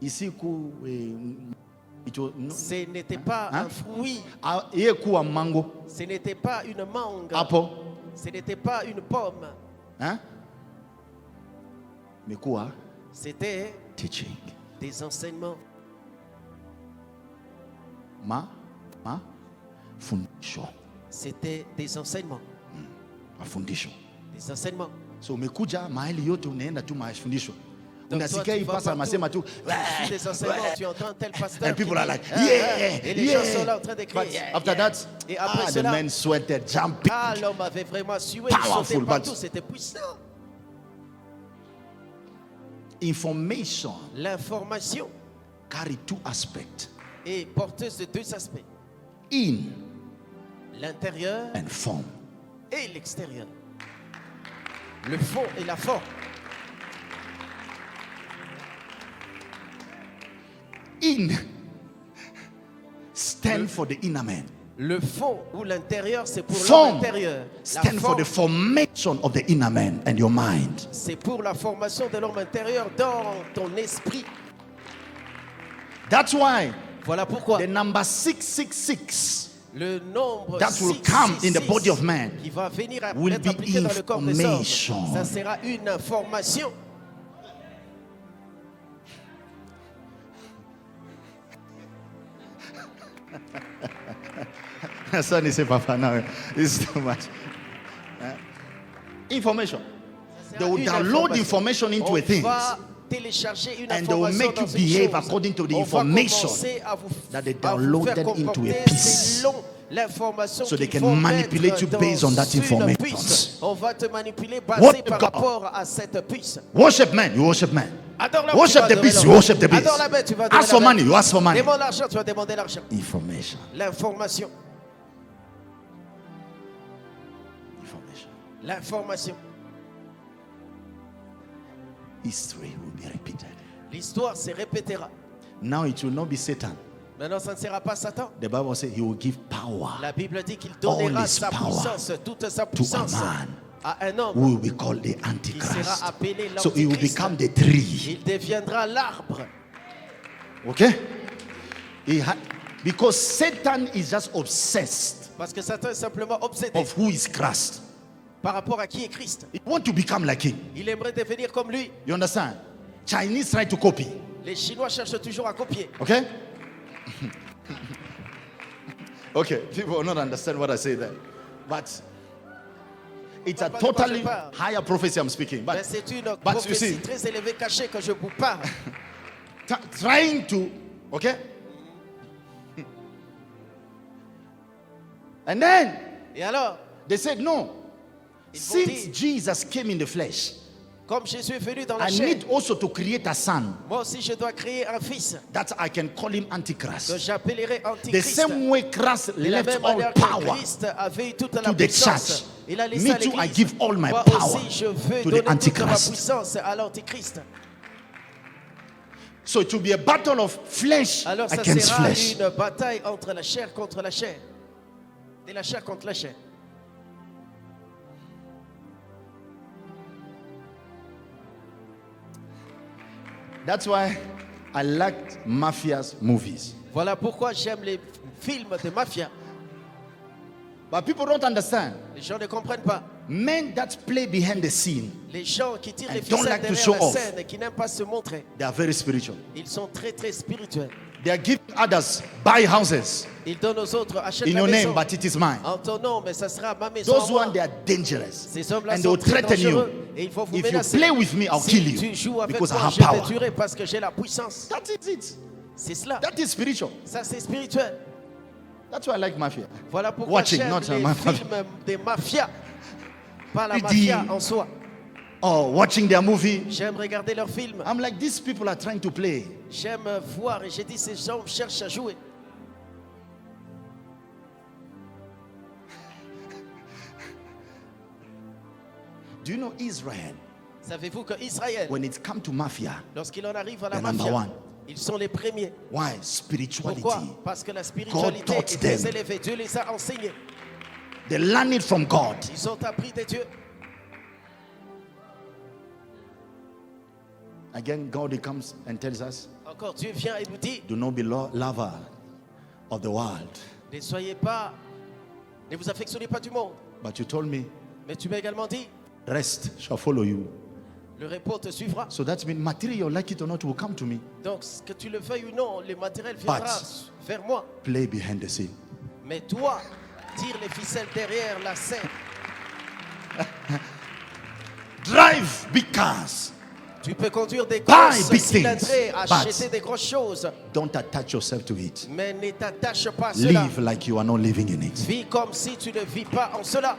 Ici, ce n'était pas Hein? un fruit, a mango, ce n'était pas une mangue, apple, ce n'était pas une pomme, hein? Mais quoi? c'était Teaching. des enseignements. Fundisho. C'était des enseignements. Mafundisho. Des enseignements. So umekuja mahali yote unaenda tu mafundisho. Donc, Unasikia toi, hii tu vas pastor partout, anasema tu tu suis des enseignements, tu entends tel pasteur and people qui are dit, like, ah, yeah, ah, et les gens sont là yeah. en train de But crier. after that, Et après the cela, men sweated, jumping. l'homme avait vraiment sué, il Powerful, sautait but- partout, c'était puissant. Information L'information carry two aspects: est porteuse de deux aspects, in l'intérieur and form. et l'extérieur. Le fond et la forme. In stand for the inner man. Le fond ou l'intérieur, c'est pour l'homme Form intérieur. La stand for forme, the formation of the inner man and your mind. c'est pour la formation de l'homme intérieur dans ton esprit. That's why Voilà pourquoi the number 666 le nombre that will come in the 666 body of man qui va venir à will être be appliqué dans le corps des hommes, information. ça sera une information. Son is a papa now. It's too much. Information. Ça They sera will une download information into On a thing va télécharger une and they will information make you dans une behave chose. according to the On va information commencer à vous, that they à vous downloaded faire into a comporter piece. selon l'information So they qu'ils can vont manipulate mettre you based on that dans une information. puce. On va te manipuler What basé par God? rapport à cette puce. Worship man, you worship man. Adore l'homme, Worship tu vas the adorer beast, l'homme. you worship the beast. Adore la bête, tu vas adorer Ask for la bête. money, you ask for money. Demande l'argent, tu vas demander l'argent. Information. L'information. Information. L'information. History will be repeated. L'histoire se répétera. Now it will not be Satan. Maintenant, ça ne sera pas Satan. The Bible says he will give power La Bible dit qu'il donnera All his sa power puissance, toute sa to a puissance man à un homme. who will be called the Qui Antichrist. sera appelé So he will l'Antichrist. become the tree. Il deviendra l'arbre. Okay? Because Satan is just obsessed Parce que Satan est simplement obsédé of who is Christ. par rapport à qui est Christ. He want to become like him. Il aimerait devenir comme lui. You understand? Chinese try to copy. Les Chinois cherchent toujours à copier. Okay? Okay, people will not understand what I say there. But it's a totally higher prophecy I'm speaking. Mais But c'est une you prophétie see, très élevée cachée que je vous parle. trying to, okay? And then Et alors, they said, no. Ils vont Since dire- Jesus came in the flesh, comme Jésus est venu dans la I chair, need also to create a son moi aussi je dois créer un fils that I can call him que Antichrist. j'appellerai The Antichrist. same way Christ De la left même all manière que power Christ avait eu toute la to the puissance, church. il a laissé Me à too, I l'église. give all my Moi power aussi, je veux to the donner toute ma Antichrist. puissance à l'Antichrist. So it will be a battle of flesh Alors ça against sera flesh. une bataille entre la chair contre la chair. Et la chair contre la chair. That's why I liked mafia's movies. Voilà pourquoi j'aime les films de mafia. But people don't understand. Les gens ne comprennent pas. Men that play behind the scene, Les gens qui tirent And les don't ficelles like to derrière show la off. scène et qui n'aiment pas se montrer, they are very spiritual. ils sont très très spirituels. They are giving others, buy houses Ils donnent aux autres, achètent in la your maison. name, but it is mine. En ton nom, mais ça sera ma maison. Those à moi. ones, they are dangerous. Ces hommes-là And they sont will très threaten dangereux. you. Et ils vont vous If you menacer. play with me, I'll Si kill tu you. joues avec Because I moi, have je te power. tuerai parce que j'ai la puissance. That is it. C'est cela. That is spiritual. Ça, c'est spirituel. That's why I like mafia. Voilà pourquoi Watching, j'aime not les mafia. films des mafias. Pas la Il dit- mafia en soi. Or watching their movie. J'aime regarder leurs films. I'm like, these people are trying to play. J'aime voir. Et j'ai dit, ces gens cherchent à jouer. Do you know Israel? Savez-vous que Israël, When it comes to mafia, lorsqu'il en arrive à la they're number mafia, one. ils sont les premiers. Why? Spirituality. Pourquoi? Parce que la spiritualité God taught est très them. élevée. Dieu les a enseignés. They learn it from God. Ils ont appris de Dieu. Again, God comes and tells us, Encore Dieu vient et nous dit, do not be lover of the world. ne soyez pas, ne vous affectionnez pas du monde. But you told me, Mais tu m'as également dit, rest shall follow you. le repos te suivra. So that means material, like it or not, will come to me. Donc, que tu le veuilles ou non, le matériel viendra vers moi. Play behind the scene. Mais toi, tire les ficelles derrière la scène. Drive big cars. Tu peux conduire des Buy grosses big cylindrées, things, acheter but- des grosses choses. Don't attach yourself to it. Mais ne t'attache pas à cela. Live like you are not living in it. Vis comme si tu ne vis pas en cela.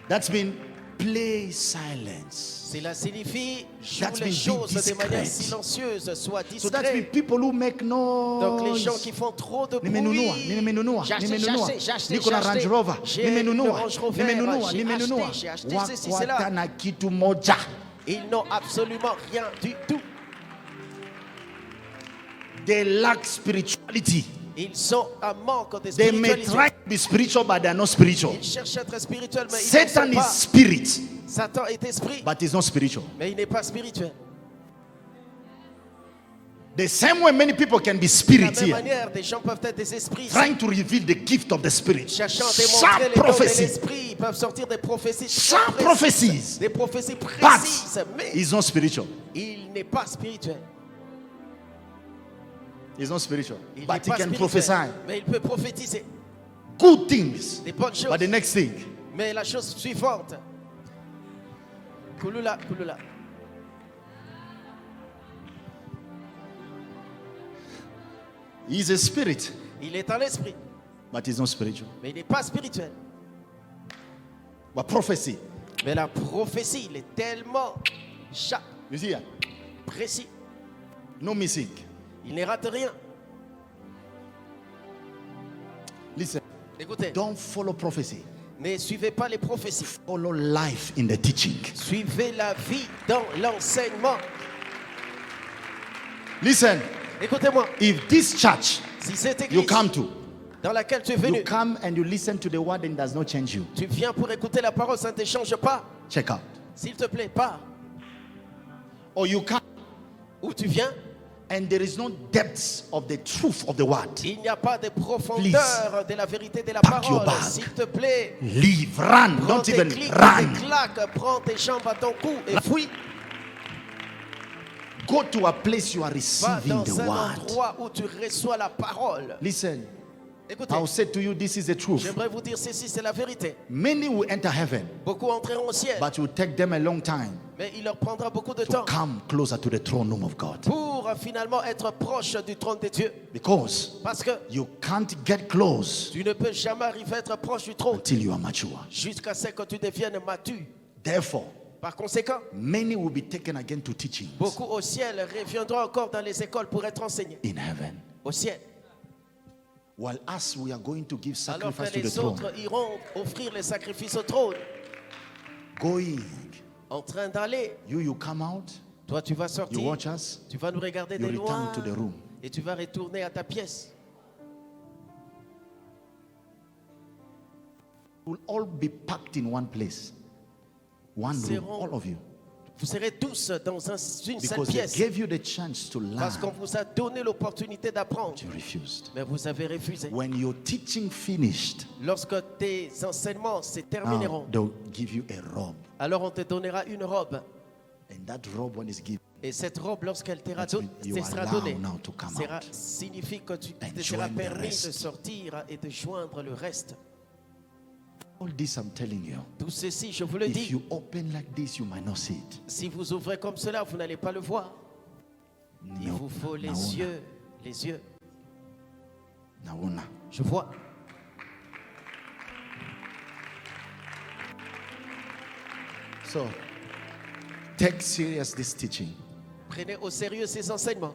That's mean play silence. Cela signifie joue That les means be choses de manière discreet. silencieuse, sois So that means discret. people who make Donc les noise. gens qui font trop de bruit. Nimenunua, nimenunua, J'ai acheté, nimenunua. j'ai acheté, Niko na j'ai Range acheté. Rover, J'ai le nimenunua, Range Rover, nimenunua, j'ai nimenunua. acheté, j'ai acheté ceci, cela. Wakwata na kitu moja. Ils n'ont absolument rien du tout. They lack spirituality. Ils sont en manque de They may spiritualité. try to be spiritual, but they are not spiritual. Ils cherchent à être spirituels, mais ils ne Satan sont is pas. spirit, Satan est esprit, but he's not spiritual. mais il n'est pas spirituel. The same way many people can be De la spirit même here, manière, des gens peuvent être des esprits. trying to reveal the gift of the spirit. Cherchant à démontrer Sharp les dons de prophecy, l'esprit, ils peuvent sortir des prophéties très sharp précises, prophecies, des prophéties but précises, mais he's not spiritual. il n'est pas spirituel. He's not spiritual, Il n'est but he pas can spirituel, prophesy mais il peut prophétiser good things. des bonnes choses. But the next thing, Mais la chose suivante, Kulula, Kulula, he's a spirit, il est un esprit, but he's not spiritual. mais il n'est pas spirituel. But prophecy, Mais la prophétie, il est tellement you see, précis, no missing. il ne rate rien. Listen, Écoutez, don't follow prophecy. ne suivez pas les prophéties. Follow life in the teaching. Suivez la vie dans l'enseignement. Listen, Écoutez-moi, if this church si cette you église come to, dans laquelle tu es you venu, come and you listen to the word and it does not change you, tu viens pour écouter la parole, ça ne te change pas. check out. S'il te plaît, pars. Or you come Où tu viens, and there is no depth of the truth of the word. il n'y a pas de profondeur de la vérité de la Pack your parole. bag. S'il te plaît, Leave, run, prends don't tes even clics, run. tes claques, prends tes jambes à ton cou et fuis. Go to a place you are Va receiving the dans un word. endroit où tu reçois la parole. Listen, Écoutez, I'll say to you, this is the truth. j'aimerais vous dire ceci, c'est la vérité. Many will enter heaven, Beaucoup entreront au ciel, but it will take them a long time mais il leur prendra beaucoup de to temps come closer to the throne room of God. pour finalement être proche du trône de Dieu. Because Parce que you can't get close tu ne peux jamais arriver à être proche du trône until you are mature. jusqu'à ce que tu deviennes mature. Therefore, Par conséquent, many will be taken again to teachings beaucoup au ciel reviendront encore dans les écoles pour être enseignés. in heaven. Au ciel. While us, we are going to give Alors que sacrifice to the les throne. autres iront offrir les sacrifices au trône. Going, En train d'aller, you come out, toi tu vas you sortir, watch us, tu vas nous regarder you de loin return to the room. et tu vas retourner à ta pièce. We'll all be packed in one place. One room, Seront- all of you. Vous serez tous dans une seule Because they pièce gave you the chance to parce qu'on learn. vous a donné l'opportunité d'apprendre, You refused. mais vous avez refusé. When your teaching finished, Lorsque tes enseignements se now termineront, they'll give you a robe. alors on te donnera une robe. And that robe, when it's given, Et cette robe, lorsqu'elle te That means you sera allow donnée, now to come out signifie que tu and te sera join the permis de rest. sortir et de joindre le reste. All this I'm telling you. Tout ceci, je vous le If dis, you open like this, you might not see it. si vous ouvrez comme cela, vous n'allez pas le voir. Il No, vous faut les naona, yeux, les yeux. naona. Je vois. So, take serious this teaching. Prenez au sérieux ces enseignements.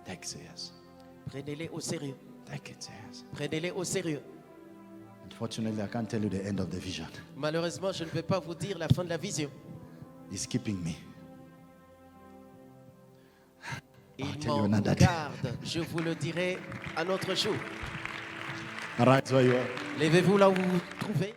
Take serious. Prenez-les au sérieux. Take it serious. Prenez-les au sérieux. Unfortunately, I can't tell you the end of the vision. Malheureusement, je ne vais pas vous dire la fin de la vision. It's keeping me. Il tell you m'en another day. garde. Je vous le dirai à notre jour. All right, where you are. Levez-vous là où vous vous trouvez.